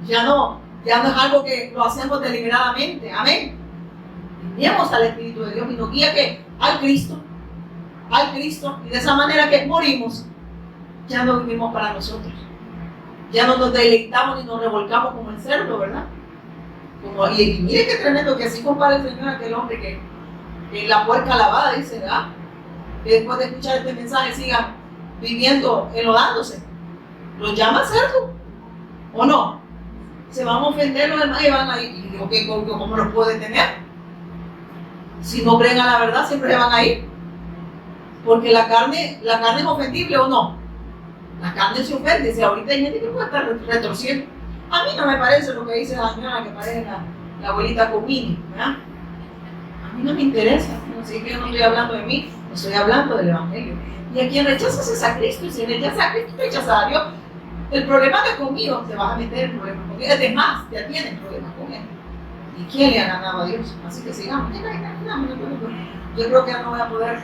Ya no es algo que lo hacemos deliberadamente. Amén. Tenemos al Espíritu de Dios y nos guía que al Cristo, y de esa manera que morimos, ya no vivimos para nosotros. Ya no nos deleitamos ni nos revolcamos como el cerdo, ¿verdad? Y mire qué tremendo que así compara el Señor a aquel hombre que la puerca lavada, dice, ¿verdad? Que después de escuchar este mensaje sigan viviendo, enlodándose. Los llama cerdo, ¿o no? Se van a ofender los demás y van a ir. Y digo, ¿cómo los puedo detener? Si no creen a la verdad, siempre se van a ir. Porque la carne es ofendible o no. La carne se ofende. Si ahorita hay gente que puede estar retorciendo. A mí no me parece lo que dice la señora, que parece la abuelita Comini, ¿verdad? A mí no me interesa. Así que yo no estoy hablando de mí, estoy hablando del Evangelio. Y a quien rechazas es a Cristo. Y si rechaza a Cristo, rechaza a Dios. El problema no es conmigo, te vas a meter el problema conmigo. Además, ya tienes problemas con él. ¿Y quién le ha ganado a Dios? Así que sigamos. Yo creo que ya no voy a poder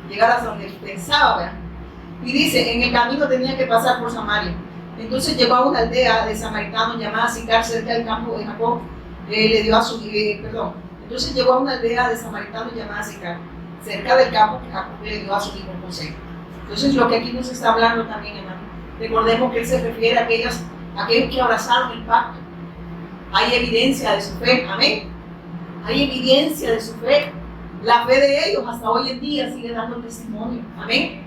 llegar hasta donde pensaba, ¿verdad? Y dice, en el camino tenía que pasar por Samaria. Entonces llegó a una aldea de samaritanos llamada Sicar, cerca del campo de Jacob. Entonces llegó a una aldea de samaritanos llamada Sicar, cerca del campo que Jacob le dio a su hijo José. Entonces lo que aquí nos está hablando también, hermano, recordemos que él se refiere a aquellos que abrazaron el pacto. Hay evidencia de su fe, amén. Hay evidencia de su fe. La fe de ellos hasta hoy en día sigue dando testimonio, amén.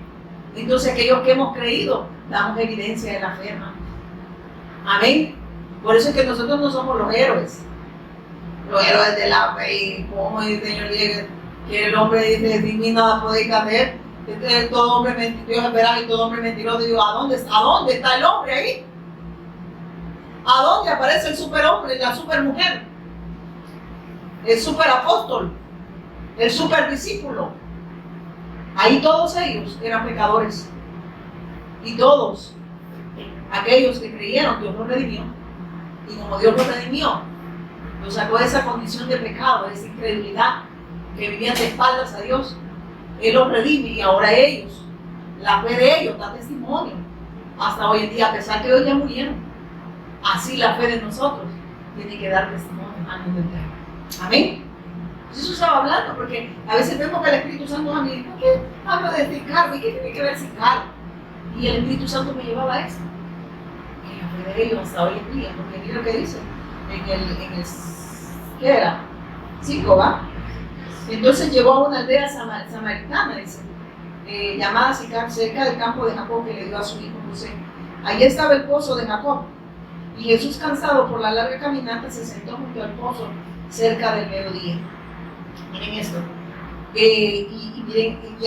Entonces aquellos que hemos creído damos evidencia de la fe, hermano. Amén. Por eso es que nosotros no somos los héroes de la fe. Y como el Señor dice que el hombre dice, sin mí nada podéis hacer. Todo hombre mentiroso, Dios es veraz y todo hombre mentiroso. Digo, ¿a dónde está el hombre ahí? ¿A dónde aparece el superhombre, la supermujer? El superapóstol, el superdiscípulo. Ahí todos ellos eran pecadores. Y todos aquellos que creyeron, Dios los redimió. Y como Dios los redimió, los sacó de esa condición de pecado, de esa incredulidad, que vivían de espaldas a Dios. Él los redime y ahora ellos, la fe de ellos da testimonio. Hasta hoy en día, a pesar que ellos ya murieron, así la fe de nosotros tiene que dar testimonio al mundo entero. Amén. Eso estaba hablando, porque a veces vemos que el Espíritu Santo a mí, ¿por qué hablo de Sicar? ¿Y qué tiene que ver Sicar? Y el Espíritu Santo me llevaba a eso. Que la fe de ellos hasta hoy en día, porque mira lo que dice en el ¿qué era? 5, ¿va? Entonces llegó a una aldea samaritana, dice, llamada Sicar, cerca del campo de Jacob que le dio a su hijo José. Allí estaba el pozo de Jacob. Y Jesús, cansado por la larga caminata, se sentó junto al pozo cerca del mediodía. Miren esto. Y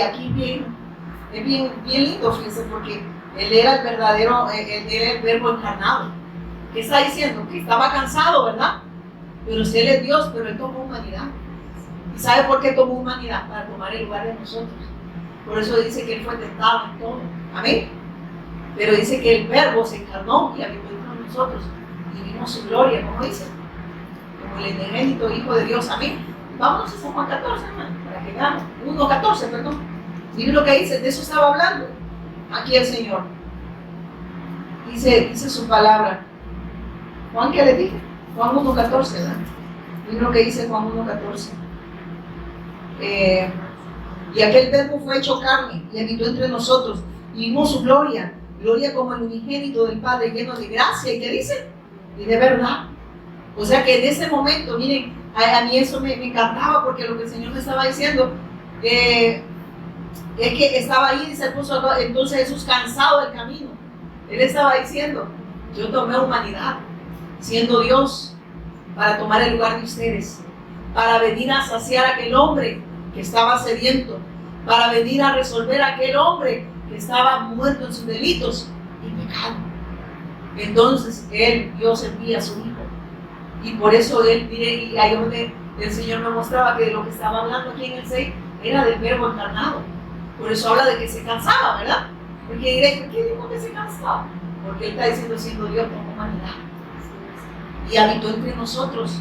aquí es bien lindo, fíjense, porque él era el verdadero, él era el verbo encarnado. ¿Qué está diciendo? Que estaba cansado, ¿verdad? Pero si él es Dios, pero él tomó humanidad. ¿Y sabe por qué tomó humanidad? Para tomar el lugar de nosotros. Por eso dice que él fue tentado en todo. Amén. Pero dice que el verbo se encarnó y habitó entre nosotros. Y vimos su gloria, como dice. Como el unigénito Hijo de Dios. Amén. Vámonos a San Juan 14, hermano, para que veamos. 1:14, perdón. Miren lo que dice, de eso estaba hablando aquí el Señor. Dice su palabra. Juan, ¿qué le dije? Juan 1:14, ¿verdad? Miren lo que dice Juan 1:14. Y aquel verbo fue hecho carne y habitó entre nosotros y vimos su gloria, gloria como el unigénito del Padre, lleno de gracia. ¿Y qué dice? Y de verdad. O sea que en ese momento, miren, a mí eso me encantaba, porque lo que el Señor me estaba diciendo es que estaba ahí, se puso, entonces Jesús cansado del camino. Él estaba diciendo, yo tomé humanidad, siendo Dios, para tomar el lugar de ustedes, para venir a saciar a aquel hombre que estaba sediento, para venir a resolver a aquel hombre que estaba muerto en sus delitos y pecado. Entonces Dios envía a su Hijo. Y por eso y ahí donde el Señor me mostraba que de lo que estaba hablando aquí en el 6 era del verbo encarnado. Por eso habla de que se cansaba, ¿verdad? Porque diréis, ¿por qué dijo que se cansaba? Porque Él está diciendo, siendo Dios como humanidad. Y habitó entre nosotros.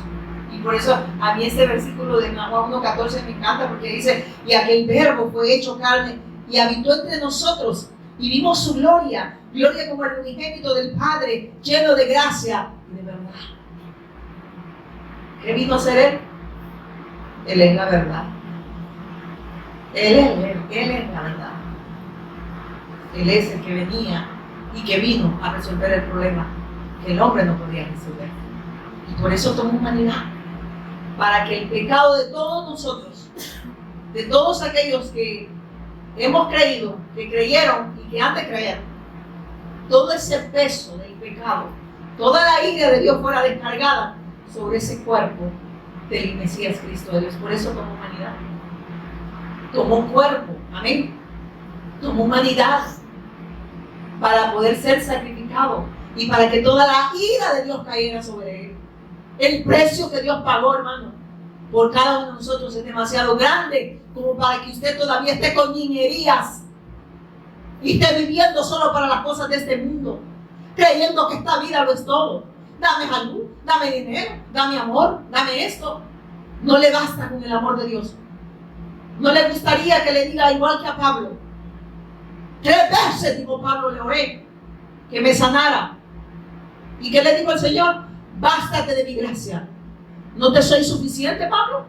Y por eso a mí este versículo de Juan 1:14 me encanta, porque dice, y aquel verbo fue hecho carne y habitó entre nosotros y vimos su gloria, gloria como el unigénito del Padre, lleno de gracia y de verdad. ¿Qué vino a ser Él? Él es la verdad. Él es la verdad. Él es el que venía y que vino a resolver el problema que el hombre no podía resolver. Y por eso tomó humanidad, para que el pecado de todos nosotros, de todos aquellos que hemos creído, que creyeron y que han de creer, todo ese peso del pecado, toda la ira de Dios fuera descargada sobre ese cuerpo del Mesías Cristo de Dios. Por eso tomó humanidad, tomó cuerpo, amén, tomó humanidad para poder ser sacrificado y para que toda la ira de Dios cayera sobre él. El precio que Dios pagó, hermano, por cada uno de nosotros es demasiado grande como para que usted todavía esté con niñerías y esté viviendo solo para las cosas de este mundo, creyendo que esta vida lo es todo. Dame salud, dame dinero, dame amor, dame esto. No le basta con el amor de Dios. No le gustaría que le diga igual que a Pablo. 3 veces, dijo Pablo, le oré que me sanara. ¿Y qué le dijo el Señor? Bástate de mi gracia. ¿No te soy suficiente, Pablo?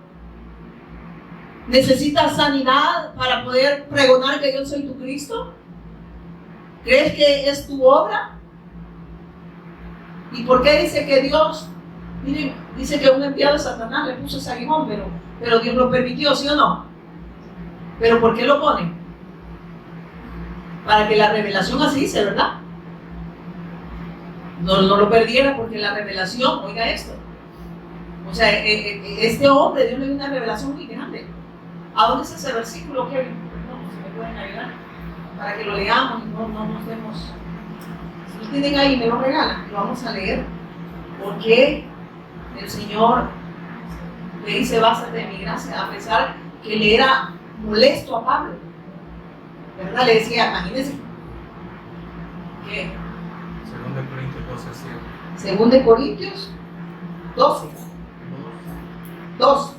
¿Necesitas sanidad para poder pregonar que yo soy tu Cristo? ¿Crees que es tu obra? ¿Y por qué dice que Dios, miren, dice que un enviado de Satanás le puso ese aguijón, pero Dios lo permitió, ¿sí o no? ¿Pero por qué lo pone? Para que la revelación así dice, ¿verdad? No lo perdiera, porque la revelación, oiga esto, o sea, este hombre, Dios le dio una revelación muy grande. ¿A dónde es ese versículo, Kevin? No, si me pueden ayudar, para que lo leamos y no nos demos. Si lo tienen ahí, me lo regalan, lo vamos a leer. Porque el Señor le dice, bástate de mi gracia, a pesar que le era molesto a Pablo, ¿verdad? Le decía, imagínense que 2 Corintios 12 2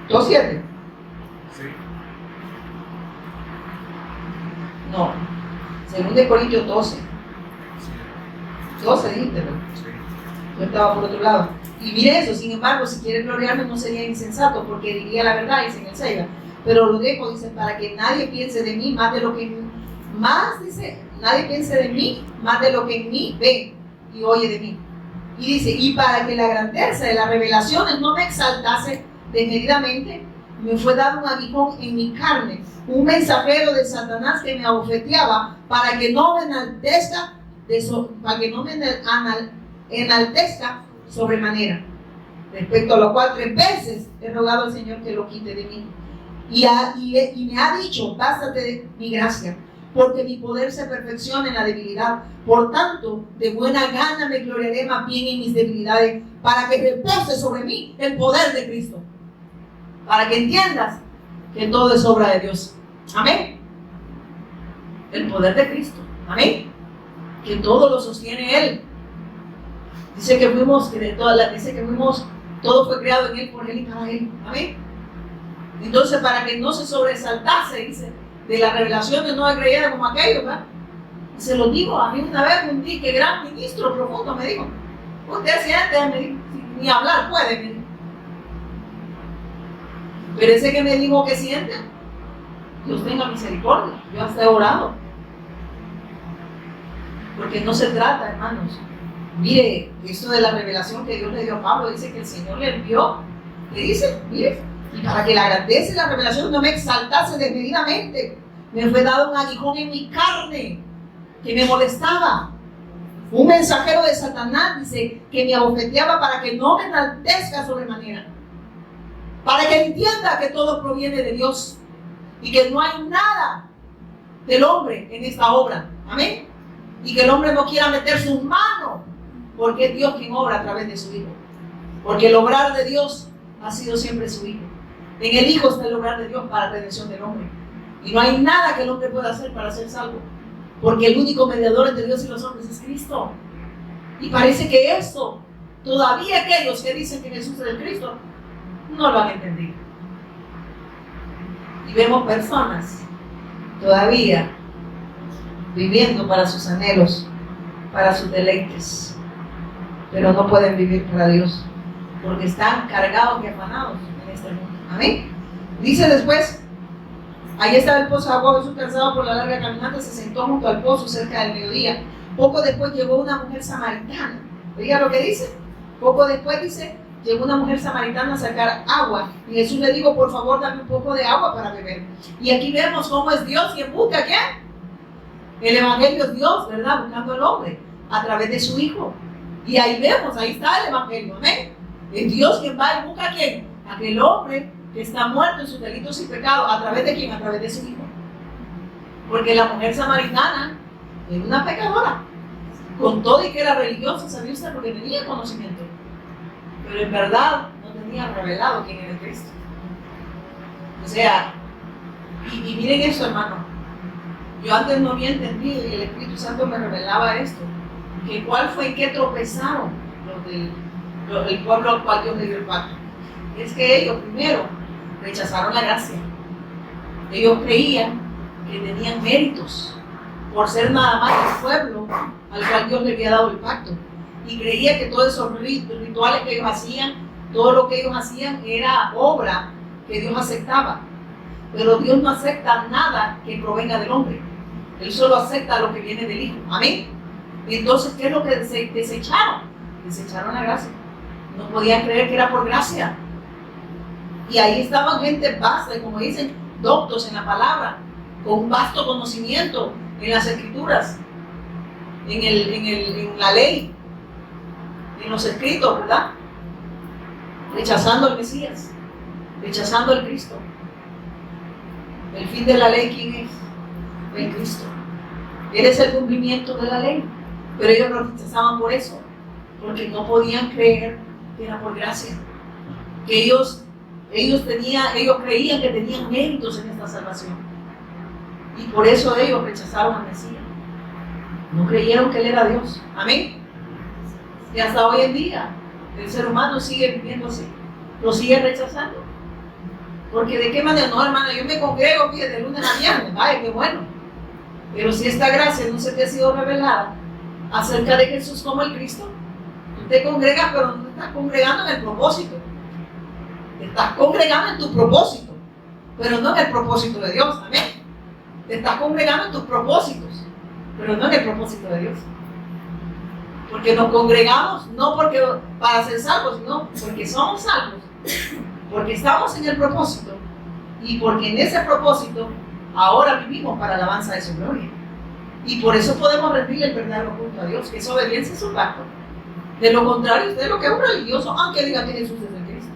2:7. Sí. No, 2 Corintios 12. 12 dijiste, ¿verdad? Sí. Yo estaba por otro lado. Y mire eso, sin embargo, si quiere gloriarme no sería insensato, porque diría la verdad, dice en el 6. Pero lo dejo, dice, para que nadie piense de mí más de lo que nadie piense de mí más de lo que en mí ve y oye de mí. Y dice, y para que la grandeza de las revelaciones no me exaltase desmedidamente, me fue dado un aguijón en mi carne, un mensajero de Satanás que me abofeteaba para que no me enaltezca sobremanera. Respecto a lo cual 3 veces he rogado al Señor que lo quite de mí. Y me ha dicho, bástate de mi gracia, porque mi poder se perfecciona en la debilidad. Por tanto, de buena gana me gloriaré más bien en mis debilidades, para que repose sobre mí el poder de Cristo. Para que entiendas que todo es obra de Dios. Amén. El poder de Cristo. Amén. Que todo lo sostiene Él. Dice que todo fue creado en Él, por Él y para Él. Amén. Entonces, para que no se sobresaltase, dice, de las revelaciones no creyera como aquello, ¿verdad? Y se lo digo, a mí una vez un día, que gran ministro profundo me dijo, usted siente, me dijo, ni hablar puede, me dijo. Pero ese que me dijo que siente, Dios tenga misericordia, yo hasta he orado. Porque no se trata, hermanos. Mire, esto de la revelación que Dios le dio a Pablo, dice que el Señor le envió, le dice, mire, y para que la grandeza y la revelación no me exaltase desmedidamente, me fue dado un aguijón en mi carne que me molestaba. Un mensajero de Satanás, dice, que me abofeteaba para que no me enaltezca sobremanera. Para que entienda que todo proviene de Dios y que no hay nada del hombre en esta obra. Amén. Y que el hombre no quiera meter sus manos, porque es Dios quien obra a través de su Hijo. Porque el obrar de Dios ha sido siempre su Hijo. En el Hijo está el obrar de Dios para la redención del hombre. Y no hay nada que el hombre pueda hacer para ser salvo. Porque el único mediador entre Dios y los hombres es Cristo. Y parece que esto, todavía aquellos que dicen que Jesús es el Cristo, no lo han entendido. Y vemos personas todavía viviendo para sus anhelos, para sus deleites, pero no pueden vivir para Dios, porque están cargados y afanados en este mundo. Amén. Dice después, ahí estaba el pozo de agua. Jesús, cansado por la larga caminata, se sentó junto al pozo cerca del mediodía. Poco después llegó una mujer samaritana. Oiga lo que dice. Poco después dice, llegó una mujer samaritana a sacar agua. Y Jesús le dijo, por favor, dame un poco de agua para beber. Y aquí vemos cómo es Dios quien busca, ¿qué? El evangelio es Dios, ¿verdad? Buscando al hombre a través de su Hijo. Y ahí vemos, ahí está el evangelio. Amén. Es Dios quien va y busca a quién, aquel hombre que está muerto en sus delitos y pecados. ¿A través de quién? A través de su hijo. Porque la mujer samaritana era una pecadora, con todo y que era religiosa, sabía usted, porque tenía conocimiento, pero en verdad no tenía revelado quién era Cristo. O sea, y miren eso, hermano, yo antes no había entendido y el Espíritu Santo me revelaba esto, que cuál fue en qué tropezaron el pueblo al cual Dios le dio el pacto. Es que ellos primero rechazaron la gracia. Ellos creían que tenían méritos por ser nada más el pueblo al cual Dios le había dado el pacto, y creía que todos esos rituales que ellos hacían, todo lo que ellos hacían era obra que Dios aceptaba. Pero Dios no acepta nada que provenga del hombre, Él solo acepta lo que viene del Hijo. Amén. Entonces, ¿qué es lo que desecharon? Desecharon la gracia. No podían creer que era por gracia. Y ahí estaban gente vasta, como dicen, doctos en la palabra, con un vasto conocimiento en las escrituras, en la ley, en los escritos, ¿verdad? Rechazando al Mesías, rechazando al Cristo. El fin de la ley, ¿quién es? El Cristo. Él es el cumplimiento de la ley. Pero ellos lo rechazaban por eso, porque no podían creer que era por gracia. Que ellos creían que tenían méritos en esta salvación. Y por eso ellos rechazaron al Mesías. No creyeron que Él era Dios. Amén. Y hasta hoy en día el ser humano sigue viviendo así. Lo sigue rechazando. Porque de qué manera, no, hermano, yo me congrego de lunes a viernes. Ay, qué bueno. Pero si esta gracia no se te ha sido revelada acerca de Jesús como el Cristo, tú te congregas, pero no te estás congregando en el propósito. Te estás congregando en tu propósito, pero no en el propósito de Dios. Amén. Te estás congregando en tus propósitos, pero no en el propósito de Dios. Porque nos congregamos no porque para ser salvos, sino porque somos salvos, porque estamos en el propósito y porque en ese propósito ahora vivimos para la alabanza de su gloria. Y por eso podemos rendir el verdadero culto a Dios, que es obediencia a su pacto. De lo contrario, usted lo que es un religioso, aunque diga que Jesús es el Cristo.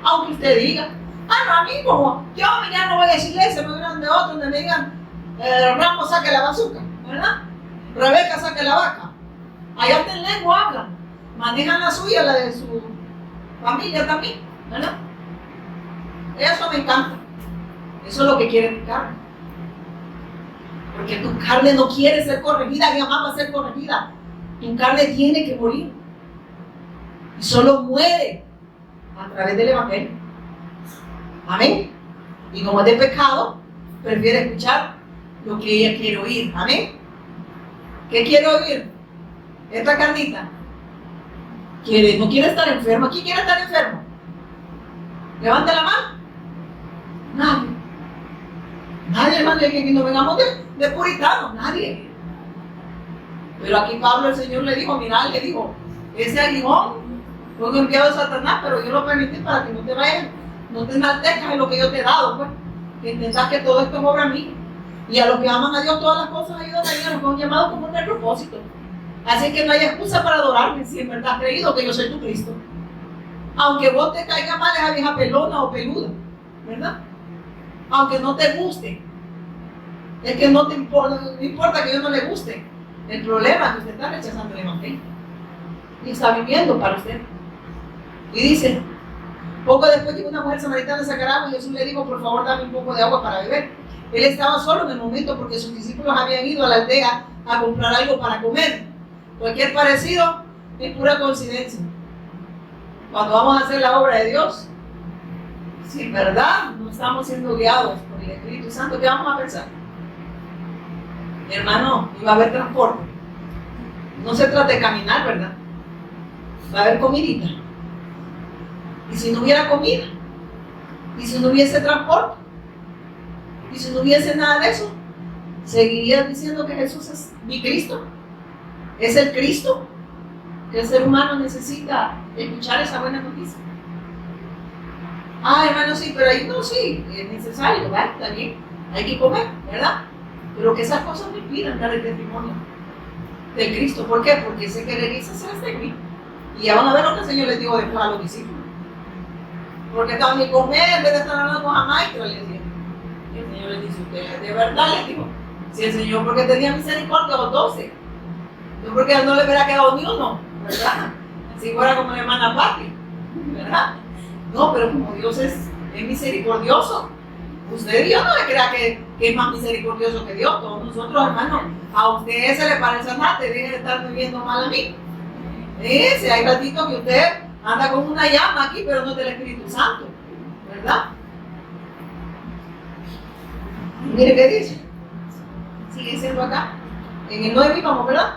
Aunque usted diga, no, a mí como yo ya no voy a decirle, se me vienen de otro donde me digan, Ramos saque la bazooka, ¿verdad? Rebeca saque la vaca. Allá en lengua hablan, manejan la suya, la de su familia también, ¿verdad? Eso me encanta. Eso es lo que quiere tu carne. Porque tu carne no quiere ser corregida, ni jamás va a ser corregida. Tu carne tiene que morir. Y solo muere a través del Evangelio. Amén. Y como es de pecado, prefiere escuchar lo que ella quiere oír. Amén. ¿Qué quiere oír? Esta carnita. No quiere estar enfermo. ¿Quién quiere estar enfermo? Levanta la mano. Nadie. Nadie, hermano, que no vengamos de puritanos. Nadie. Pero aquí Pablo, el Señor le dijo, mira, le dijo, ese aguijón fue un enviado de Satanás, pero yo lo permití para que no te vayas, no te enaltezcas en lo que yo te he dado, pues. Que entendas que todo esto es obra mía. Y a los que aman a Dios, todas las cosas ayudan a Dios, los que han llamado como un propósito. Así que no hay excusa para adorarme si en verdad has creído que yo soy tu Cristo. Aunque vos te caiga mal esa vieja pelona o peluda, ¿verdad? Aunque no te guste. Es que no importa que yo no le guste. El problema es que usted está rechazando el Evangelio. Y está viviendo para usted. Y dice, poco después que una mujer samaritana sacara agua, Jesús le dijo, por favor, dame un poco de agua para beber. Él estaba solo en el momento porque sus discípulos habían ido a la aldea a comprar algo para comer. Cualquier parecido es pura coincidencia. Cuando vamos a hacer la obra de Dios, si en verdad no estamos siendo guiados por el Espíritu Santo, ¿qué vamos a pensar? Hermano, iba a haber transporte. No se trata de caminar, ¿verdad? Va a haber comidita. Y si no hubiera comida, y si no hubiese transporte, y si no hubiese nada de eso, ¿seguirías diciendo que Jesús es mi Cristo? ¿Es el Cristo? Que el ser humano necesita escuchar esa buena noticia. Hermano, sí, pero ahí no, sí, es necesario, ¿verdad? También hay que comer, ¿verdad? Pero que esas cosas no impidan dar el testimonio del Cristo. ¿Por qué? Porque ese querer y ese hacer está en mí. Y ya van a ver lo que el Señor les dijo después a los discípulos. Porque estaban ni comer, en vez de estar hablando con Jamaicra, le decían. Y el Señor les dice, ustedes de verdad les digo, si el Señor porque tenía misericordia a los 12, no porque no le hubiera quedado ni uno, ¿verdad? Si fuera como la hermana Patti, ¿verdad? No, pero como Dios es misericordioso, usted y yo no le crea que es más misericordioso que Dios. Todos nosotros, hermanos, a usted se le parece nada, te deje de estar viviendo mal a mí. Si hay ratito que usted anda con una llama aquí, pero no es del Espíritu Santo, ¿verdad? Y mire qué dice. Sigue diciendo acá. En el 9 vamos, ¿verdad?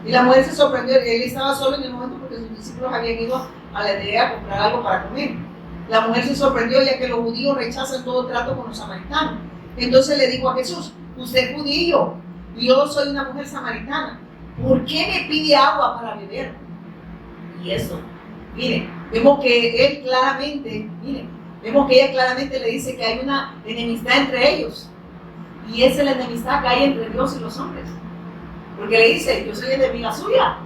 Y la mujer se sorprendió. Él estaba solo en el momento porque sus discípulos habían ido a la aldea a comprar algo para comer. La mujer se sorprendió ya que los judíos rechazan todo trato con los samaritanos. Entonces le dijo a Jesús, usted es judío y yo soy una mujer samaritana. ¿Por qué me pide agua para beber? Y eso, miren, vemos que él claramente, vemos que ella claramente le dice que hay una enemistad entre ellos. Y esa es la enemistad que hay entre Dios y los hombres. Porque le dice, yo soy enemiga suya.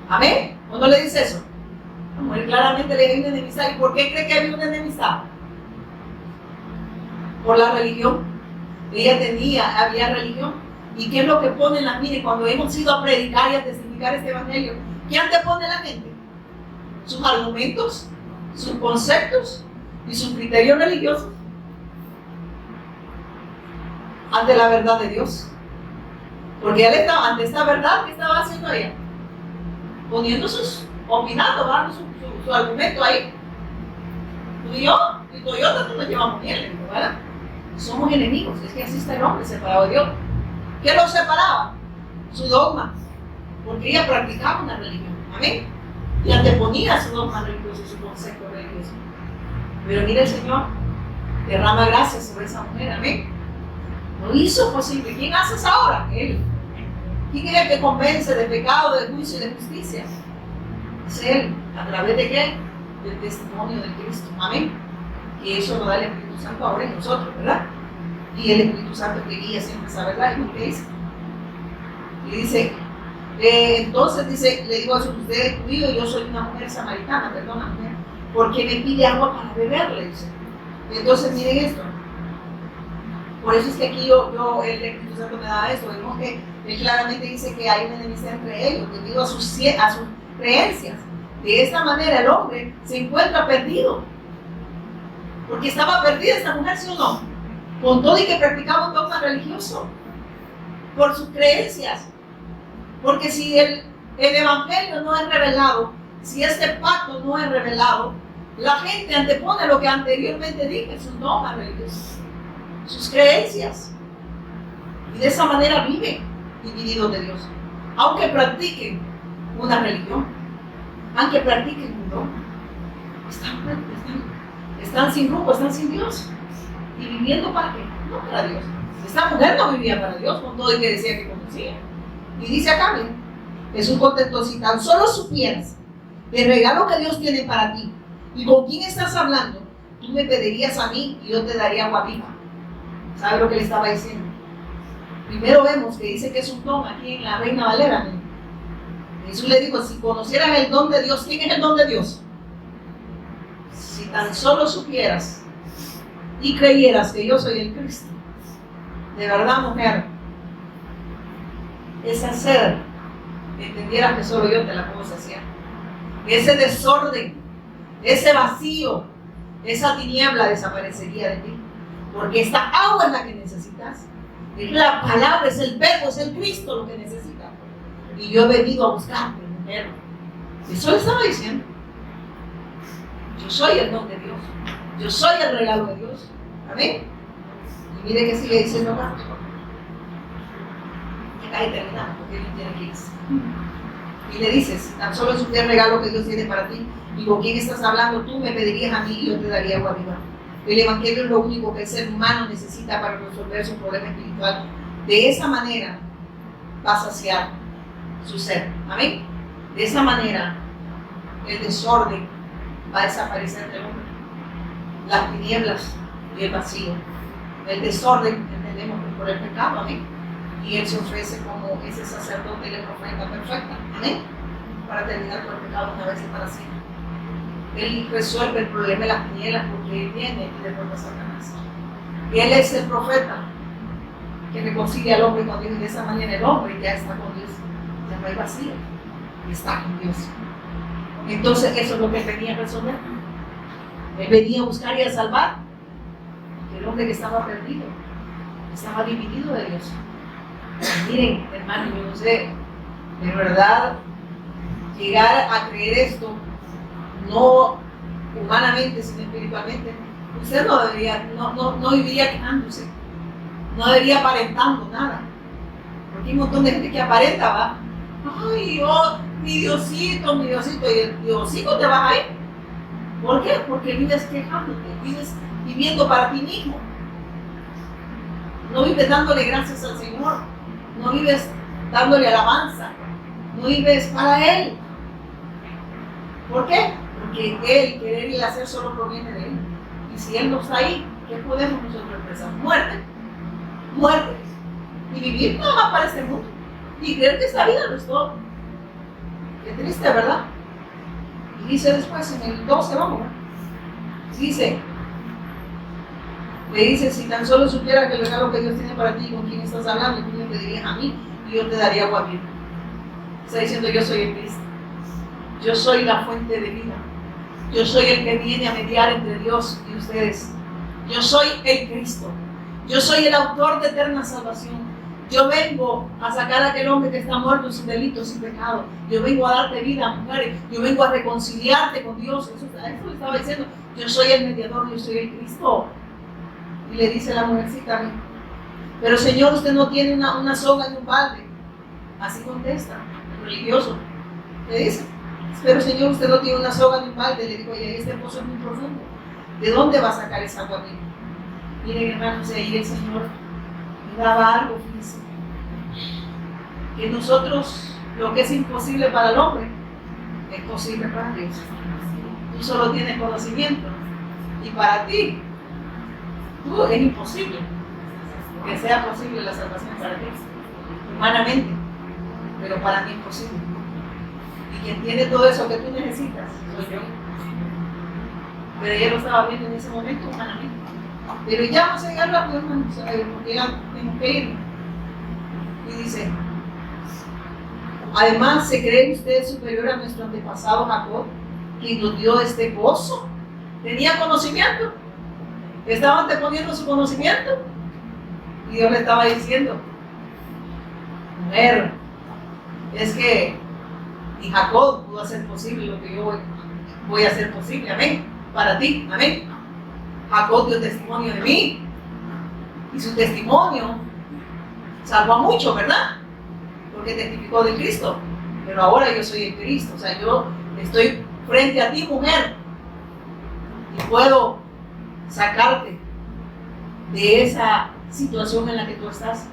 ¿Amén? ¿O no le dice eso? La mujer claramente le dio una enemistad. ¿Y por qué cree que había una enemistad? Por la religión. Ella había religión. ¿Y qué es lo que ponen las miren cuando hemos ido a predicar y a testificar este evangelio? ¿Qué antepone la gente? Sus argumentos, sus conceptos y sus criterios religiosos ante la verdad de Dios. Porque él estaba ante esta verdad, ¿qué estaba haciendo ella? Poniendo opinando, dando su argumento ahí. Tú y yo, y Toyota no nos llevamos bien, ¿verdad? Somos enemigos, es que así está el hombre separado de Dios. ¿Qué los separaba? Su dogma, porque ella practicaba una religión, amén, y anteponía su dogma religioso, su concepto religioso. Pero mira, el Señor derrama gracias sobre esa mujer, amén. Lo hizo posible. ¿Quién hace eso ahora? Él. ¿Quién es el que convence de pecado, de juicio y de justicia? Es Él. ¿A través de qué? Del testimonio de Cristo, amén. Y eso lo da el Espíritu Santo ahora en nosotros, ¿verdad? Y el Espíritu Santo que guía siempre esa verdad. ¿Y qué dice? Y dice, entonces dice, le digo a usted es judío y yo soy una mujer samaritana, perdona mujer, porque me pide agua para beber, le dice. Entonces miren esto. Por eso es que aquí el Espíritu Santo me da esto. Vemos que él claramente dice que hay una enemistad entre ellos debido a sus creencias. De esta manera el hombre se encuentra perdido. Porque estaba perdida esta mujer, ¿sí o no? Con todo y que practicaba un dogma religioso. Por sus creencias. Porque si el evangelio no es revelado, si este pacto no es revelado, la gente antepone lo que anteriormente dije, sus dogmas religiosos, sus creencias. Y de esa manera viven divididos de Dios. Aunque practiquen una religión, aunque practiquen un dogma, están sin rumbo, están sin Dios. ¿Y viviendo para qué? No para Dios. Esta mujer no vivía para Dios con todo el que decía que conocía. Y dice acá, miren, es un contexto, si tan solo supieras el regalo que Dios tiene para ti y con quién estás hablando, tú me pedirías a mí y yo te daría agua viva. ¿Sabe lo que le estaba diciendo? Primero vemos que dice que es un don aquí en la Reina Valera. ¿No? Jesús le dijo, si conocieras el don de Dios, ¿quién es el don de Dios? Si tan solo supieras y creyeras que yo soy el Cristo. De verdad, mujer, ese ser entendiera que solo yo te la puedo saciar. Ese desorden, ese vacío, esa tiniebla desaparecería de ti. Porque esta agua es la que necesitas. Es la palabra, es el verbo, es el Cristo lo que necesitas. Y yo he venido a buscarte, mujer. Eso le estaba diciendo. Yo soy el don de Dios. Yo soy el regalo de Dios. Amén. Y mire que sigue diciendo acá. Acá y terminamos, porque Dios tiene que irse. Y le dices, tan solo es un regalo que Dios tiene para ti. Y con quién estás hablando, tú me pedirías a mí y yo te daría agua viva. El evangelio es lo único que el ser humano necesita para resolver su problema espiritual. De esa manera va a saciar su ser. Amén. De esa manera el desorden va a desaparecer del hombre. Las tinieblas y el vacío. El desorden entendemos por el pecado. Amén. Y Él se ofrece como ese sacerdote y la profeta perfecta. Amén. para terminar con el pecado una vez y para siempre. Él resuelve el problema de las tinieblas porque Él viene y derrota a Satanás. Y Él es el profeta que reconcilia al hombre con Dios, y de esa manera el hombre ya está con Dios, ya no hay vacío, está con Dios. Entonces eso es lo que Él venía a resolver. Él venía a buscar y a salvar el hombre que estaba perdido, estaba dividido de Dios. Y miren, hermano, yo no sé, de verdad, llegar a creer esto, no humanamente, sino espiritualmente, usted no viviría quejándose, no debería aparentando nada, porque hay un montón de gente que aparenta, va, ay, mi Diosito, y el Diosito te vas a ir. ¿Por qué? Porque vives quejándote, vives viviendo para ti mismo, no vives dándole gracias al Señor, no vives dándole alabanza, no vives para Él. ¿Por qué? Porque Él, querer y hacer solo proviene de Él. Y si Él no está ahí, ¿qué podemos nosotros expresar? Muerte. Muerte. Y vivir nada más para este mundo. Y creer que esta vida no es todo. Qué triste, ¿verdad? Y dice después, en el 12, vamos, dice, le dice, si tan solo supiera que el regalo que Dios tiene para ti y con quién estás hablando, tú me pedirías a mí y yo te daría agua viva. Está diciendo, yo soy el Cristo. Yo soy la fuente de vida. Yo soy el que viene a mediar entre Dios y ustedes. Yo soy el Cristo. Yo soy el autor de eterna salvación. Yo vengo a sacar a aquel hombre que está muerto en sus delitos y pecados. Yo vengo a darte vida, mujeres. Yo vengo a reconciliarte con Dios. Eso le estaba diciendo. Yo soy el mediador, yo soy el Cristo. Y le dice la mujercita, pero Señor, usted no tiene una soga ni un balde. Así contesta el religioso. Le dice, pero Señor, usted no tiene una soga ni un balde. Le digo, oye, este pozo es muy profundo. ¿De dónde va a sacar esa agua viva? Miren, hermanos, ahí el Señor me daba algo físico. Que nosotros, lo que es imposible para el hombre, es posible para Dios. Tú solo tienes conocimiento. Y para ti, es imposible que sea posible la salvación para ti. Humanamente. Pero para mí es posible. Y quien tiene todo eso que tú necesitas, soy yo. Pero ella lo estaba viendo en ese momento humanamente. Pero ya vamos a llegar rápido, hermanos, porque ya tenemos que ir. Y dice, además, ¿se cree usted superior a nuestro antepasado Jacob, quien nos dio este pozo? ¿Tenía conocimiento? ¿Estaba anteponiendo su conocimiento? Y Dios le estaba diciendo, mujer, es que ni Jacob pudo hacer posible lo que yo voy a hacer posible, amén, para ti, amén. Jacob dio testimonio de mí, y su testimonio salvó a muchos, ¿verdad? Porque testificó de Cristo, pero ahora yo soy el Cristo, o sea, yo estoy frente a ti, mujer, y puedo sacarte de esa situación en la que tú estás,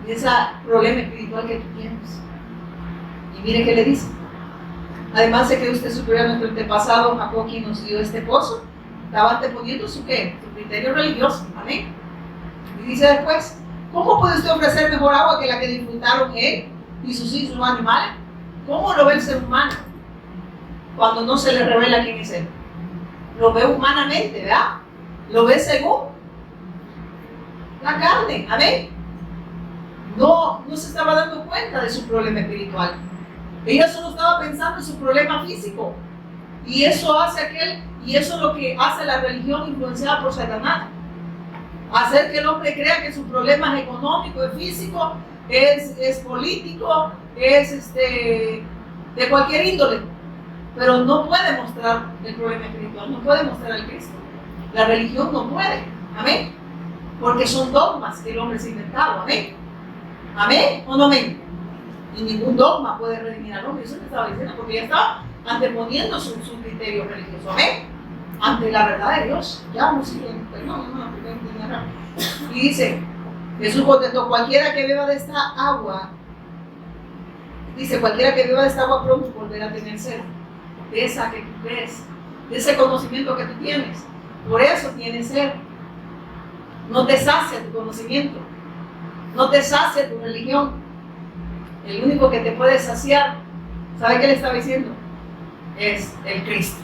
de ese problema espiritual que tú tienes. Y mire qué le dice. Además de que usted superior a nuestro antepasado Jacob, quien nos dio este pozo, estaba anteponiendo su criterio religioso, amén. Y dice después, ¿cómo puede usted ofrecer mejor agua que la que disfrutaron él y sus animales? ¿Cómo lo ve el ser humano cuando no se le revela quién es él? Lo ve humanamente, ¿verdad? Lo ve según la carne, amén. No se estaba dando cuenta de su problema espiritual. Ella solo estaba pensando en su problema físico. Y eso es lo que hace la religión influenciada por Satanás. Hacer que el hombre crea que su problema es económico, es físico, es político, es de cualquier índole. Pero no puede mostrar el problema espiritual, no puede mostrar al Cristo. La religión no puede, amén. Porque son dogmas que el hombre se ha inventado, amén. ¿Amén o no amén? Y ningún dogma puede redimir al hombre. Eso te estaba diciendo, porque ya estaba anteponiendo su criterio religioso, amén, ante la verdad de Dios. Ya vamos a ir, perdón, y dice, Jesús contestó, cualquiera que beba de esta agua, dice, cualquiera que beba de esta agua pronto volverá a tener sed, de esa que tú crees, de ese conocimiento que tú tienes. Por eso tienes sed. No te sacia tu conocimiento, no te sacia tu religión. El único que te puede saciar ¿Sabe qué le estaba diciendo? Es el Cristo,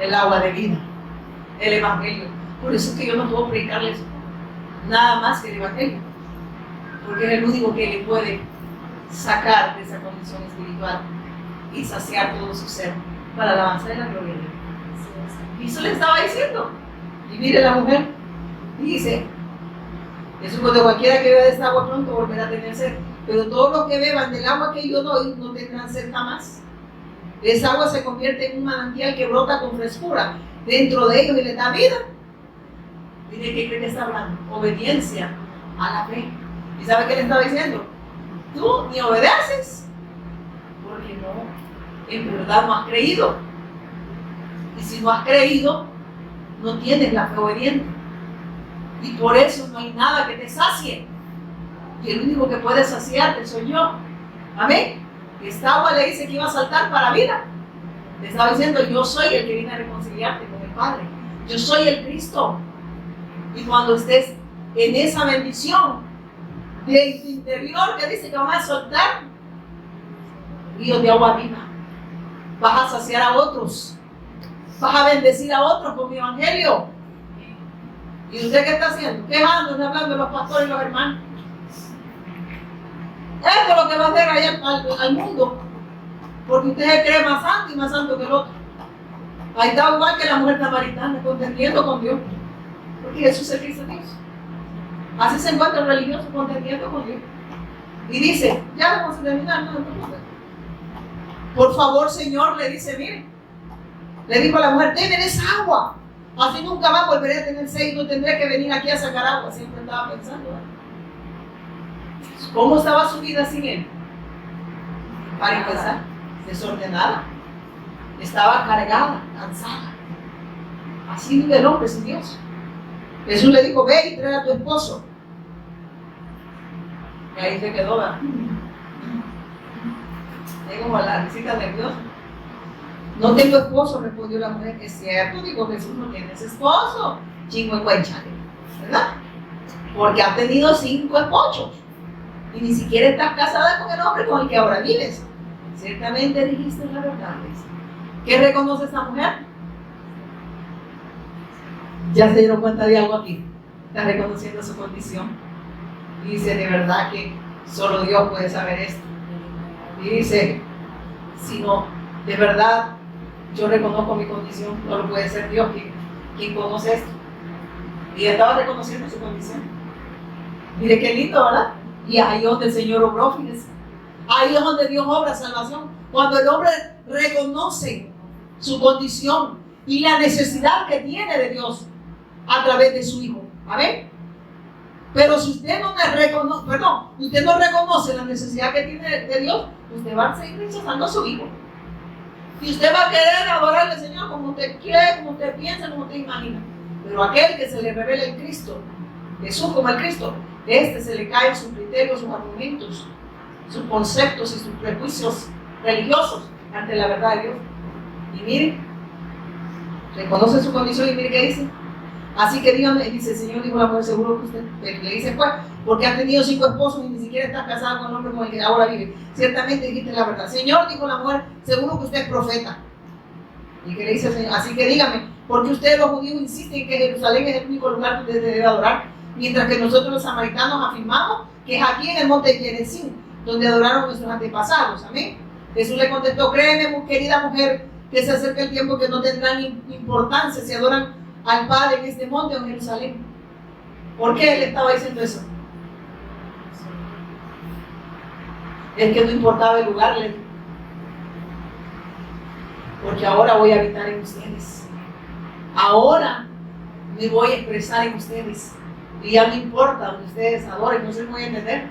el agua de vida, el Evangelio. Por eso es que yo no puedo predicarles nada más que el Evangelio, porque es el único que le puede sacar de esa condición espiritual y saciar todo su ser para la alabanza de la gloria de Dios. Y eso le estaba diciendo. Y mire la mujer, dice: Jesús, cuando cualquiera que beba de esta agua pronto volverá a tener sed, pero todos los que beban del agua que yo doy no tendrán sed jamás. Esa agua se convierte en un manantial que brota con frescura dentro de ellos y les da vida. Mire qué cree que está hablando: obediencia a la fe. ¿Y sabe qué le estaba diciendo? Tú ni obedeces porque no, en verdad no has creído. Y si no has creído, no tienes la fe obediente. Y por eso no hay nada que te sacie. Y el único que puede saciarte soy yo. Amén. Esta agua le dice que iba a saltar para vida. Le estaba diciendo: yo soy el que viene a reconciliarte con el Padre. Yo soy el Cristo. Y cuando estés en esa bendición de tu interior, que dice que van a soltar ríos de agua viva, vas a saciar a otros, vas a bendecir a otros con mi evangelio. ¿Y usted qué está haciendo? Quejándose, hablando de los pastores y los hermanos. Esto es lo que va a hacer allá al mundo, porque usted se cree más santo y más santo que el otro. Ahí está igual que la mujer samaritana, contendiendo con Dios, porque Jesús es el Cristo de Dios. Así se encuentra el religioso, contendiendo con Dios. Y dice: ya vamos a terminar, no te preocupes. Por favor, Señor, le dice: mire, le dijo a la mujer: deme esa agua, así nunca más volveré a tener sed y no tendré que venir aquí a sacar agua. Siempre estaba pensando, ¿cómo estaba su vida sin él? Para empezar, desordenada, estaba cargada, cansada. Así vive el hombre sin Dios. Jesús le dijo: ve y trae a tu esposo. Y ahí se quedó, ¿verdad? Es como la risita nerviosa. No tengo esposo, respondió la mujer. Es cierto, dijo Jesús, no tienes esposo. Chingüencuenchale, ¿verdad? Porque has tenido 5 esposos y ni siquiera estás casada con el hombre con el que ahora vives. Ciertamente dijiste la verdad. ¿Qué reconoce esta mujer? Ya se dieron cuenta de algo aquí. Está reconociendo su condición. Y dice: de verdad que solo Dios puede saber esto. Y dice: si no, de verdad yo reconozco mi condición, no lo puede ser Dios quien conoce esto. Y ella estaba reconociendo su condición. Mire qué lindo, ¿verdad? Y ahí es donde el Señor obró, fíjense. Ahí es donde Dios obra salvación. Cuando el hombre reconoce su condición y la necesidad que tiene de Dios a través de su Hijo. ¿Amén? Pero si usted no reconoce la necesidad que tiene de Dios, usted va a seguir rechazando a su Hijo. Y usted va a querer adorarle al Señor como usted quiere, como usted piensa, como usted imagina. Pero aquel que se le revela el Cristo, Jesús como el Cristo, se le caen sus criterios, sus argumentos, sus conceptos y sus prejuicios religiosos ante la verdad de Dios. Y mire, reconoce su condición y mire qué dice. Así que dígame, dice el Señor, dijo la mujer: seguro que usted, le dice pues, porque has tenido 5 esposos y ni siquiera estás casada con el hombre con el que ahora vive. Ciertamente dijiste la verdad. Señor, dijo la mujer, seguro que usted es profeta. ¿Y qué le dice el Señor? Así que dígame, ¿por qué ustedes los judíos insisten que Jerusalén es el único lugar donde debe adorar? Mientras que nosotros los samaritanos afirmamos que es aquí en el monte de Gerizim, donde adoraron nuestros antepasados. Amén. Jesús le contestó: créeme, querida mujer, que se acerca el tiempo que no tendrán importancia si adoran al Padre en este monte o en Jerusalén. ¿Por qué él estaba diciendo eso? Es que no importaba el lugar, le dijo. Porque ahora voy a habitar en ustedes. Ahora me voy a expresar en ustedes. Y ya no importa donde ustedes adoren, no se me voy a entender.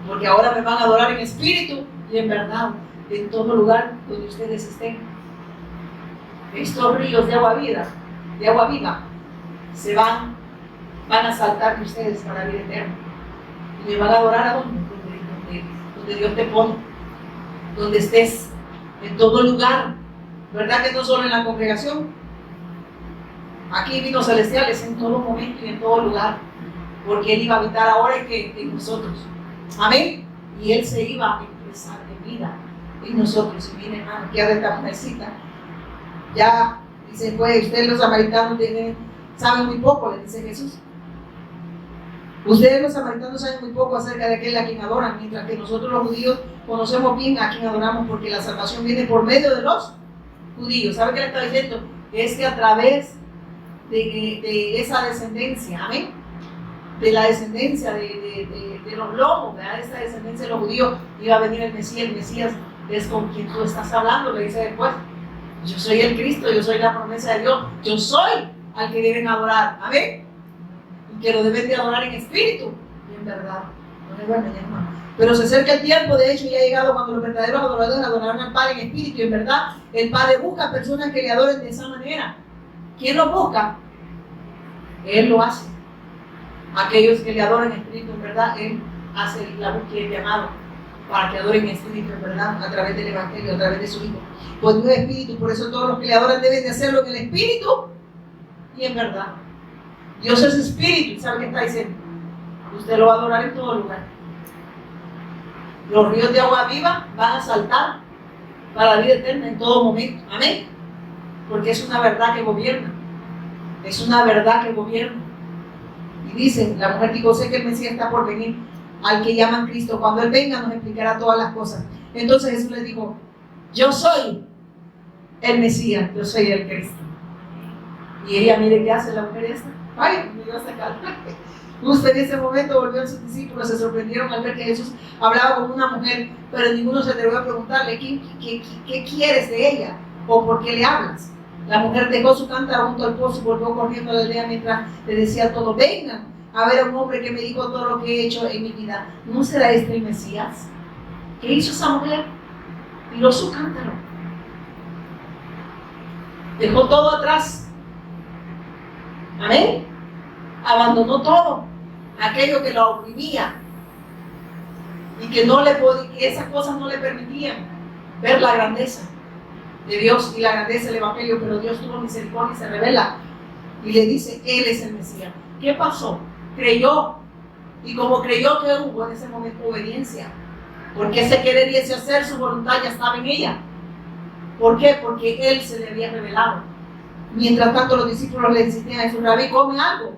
Porque ahora me van a adorar en espíritu y en verdad, en todo lugar donde ustedes estén. Estos ríos de agua viva se van a saltar de ustedes para vida eterna. Y me van a adorar a donde Dios te pone, donde estés, en todo lugar. ¿Verdad que no solo en la congregación? Aquí vino celestiales en todo momento y en todo lugar, porque Él iba a habitar ahora en nosotros. Amén. Y Él se iba a expresar en vida Y nosotros, y miren, hermano, ¿qué hace esta mujercita? Ya, dice, pues, ustedes los samaritanos saben muy poco, le dice Jesús. Ustedes los samaritanos saben muy poco acerca de aquel a quien adoran, mientras que nosotros los judíos conocemos bien a quien adoramos, porque la salvación viene por medio de los judíos. ¿Sabe qué le está diciendo? Es que a través de esa descendencia, amén, de la descendencia de los lomos, de esa descendencia de los judíos, iba a venir el Mesías. El Mesías es con quien tú estás hablando, le dice después. Yo soy el Cristo, yo soy la promesa de Dios, yo soy al que deben adorar, amén, y que lo deben de adorar en espíritu y en verdad. No le guarden, hermano. Pero se acerca el tiempo, de hecho ya ha llegado, cuando los verdaderos adoradores adorarán al Padre en espíritu y en verdad. El Padre busca personas que le adoren de esa manera. ¿Quién lo busca? Él lo hace. Aquellos que le adoran en espíritu en verdad, Él hace la búsqueda y el llamado para que adoren en espíritu en verdad, a través del Evangelio, a través de su Hijo. Pues Dios es espíritu, por eso todos los que le adoran deben de hacerlo en el espíritu y en verdad. Dios es espíritu, ¿sabe qué está diciendo? Usted lo va a adorar en todo lugar. Los ríos de agua viva van a saltar para la vida eterna en todo momento. Amén. Porque es una verdad que gobierna. Es una verdad que gobierna. Y dice, la mujer dijo, sé que el Mesías está por venir, al que llaman Cristo. Cuando Él venga nos explicará todas las cosas. Entonces Jesús le dijo, yo soy el Mesías, yo soy el Cristo. Y ella, mire qué hace la mujer esta. Ay, me iba a sacar. Justo en ese momento volvieron sus discípulos, se sorprendieron al ver que Jesús hablaba con una mujer, pero ninguno se atrevió a preguntarle, ¿qué quieres de ella? ¿O por qué le hablas? La mujer dejó su cántaro junto al pozo y volvió corriendo a la aldea mientras le decía a todos, vengan a ver a un hombre que me dijo todo lo que he hecho en mi vida. ¿No será este el Mesías? ¿Qué hizo esa mujer? Tiró su cántaro. Dejó todo atrás. Amén. Abandonó todo aquello que la oprimía y que no le podía, que esas cosas no le permitían ver la grandeza de Dios y la grandeza del Evangelio. Pero Dios tuvo misericordia y se revela y le dice, Él es el Mesías. ¿Qué pasó? Creyó, y como creyó, que hubo en ese momento obediencia, porque ese querer y ese hacer, su voluntad ya estaba en ella. ¿Por qué? Porque Él se le había revelado. Mientras tanto los discípulos le insistían a Jesús, Rabí, come algo.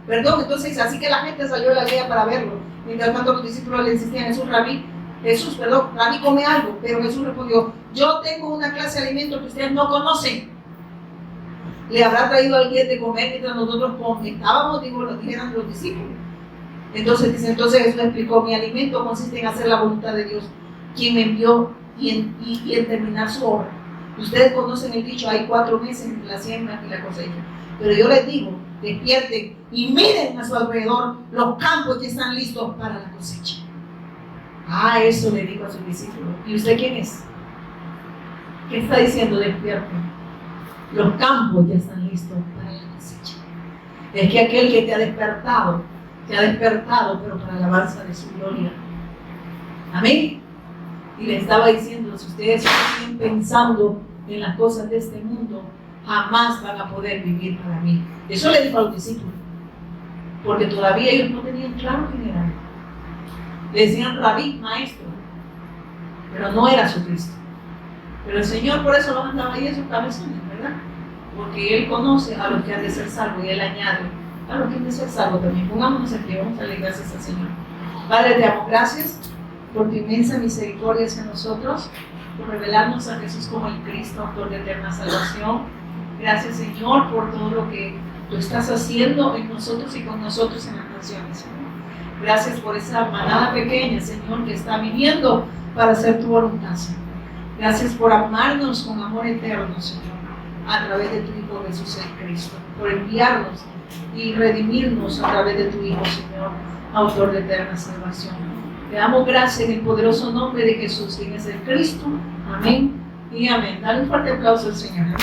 Perdón, entonces así que la gente salió de la aldea para verlo. Mientras tanto los discípulos le insistían a Jesús, Rabí, come algo. Pero Jesús respondió, yo tengo una clase de alimento que ustedes no conocen. ¿Le habrá traído alguien de comer mientras nosotros estábamos? Lo dijeron los discípulos. Entonces Jesús explicó, mi alimento consiste en hacer la voluntad de Dios, quien me envió, y en terminar su obra. Ustedes conocen el dicho, hay 4 meses entre la siembra y la cosecha. Pero yo les digo, despierten y miren a su alrededor los campos que están listos para la cosecha. Eso le dijo a sus discípulos. ¿Y usted quién es? ¿Qué está diciendo? Despierten. Los campos ya están listos para la cosecha. Es que aquel que te ha despertado, pero para la alabanza de su gloria. Amén. Y le estaba diciendo, si ustedes siguen pensando en las cosas de este mundo, jamás van a poder vivir para mí. Eso le dijo a los discípulos, porque todavía ellos no tenían claro quién era. Le decían Rabí, maestro, pero no era su Cristo. Pero el Señor por eso los mandaba ahí en sus cabezones, ¿verdad? Porque Él conoce a los que han de ser salvos y Él añade a los que han de ser salvos también. Pongámonos aquí, vamos a darle gracias al Señor. Padre, te damos gracias por tu inmensa misericordia hacia nosotros, por revelarnos a Jesús como el Cristo, autor de eterna salvación. Gracias, Señor, por todo lo que tú estás haciendo en nosotros y con nosotros en las naciones, Señor. Gracias por esa manada pequeña, Señor, que está viviendo para hacer tu voluntad, Señor. Gracias por amarnos con amor eterno, Señor, a través de tu Hijo Jesús el Cristo, por enviarnos y redimirnos a través de tu Hijo, Señor, autor de eterna salvación. Le damos gracias en el poderoso nombre de Jesús, quien es el Cristo. Amén y amén. Dale un fuerte aplauso al Señor.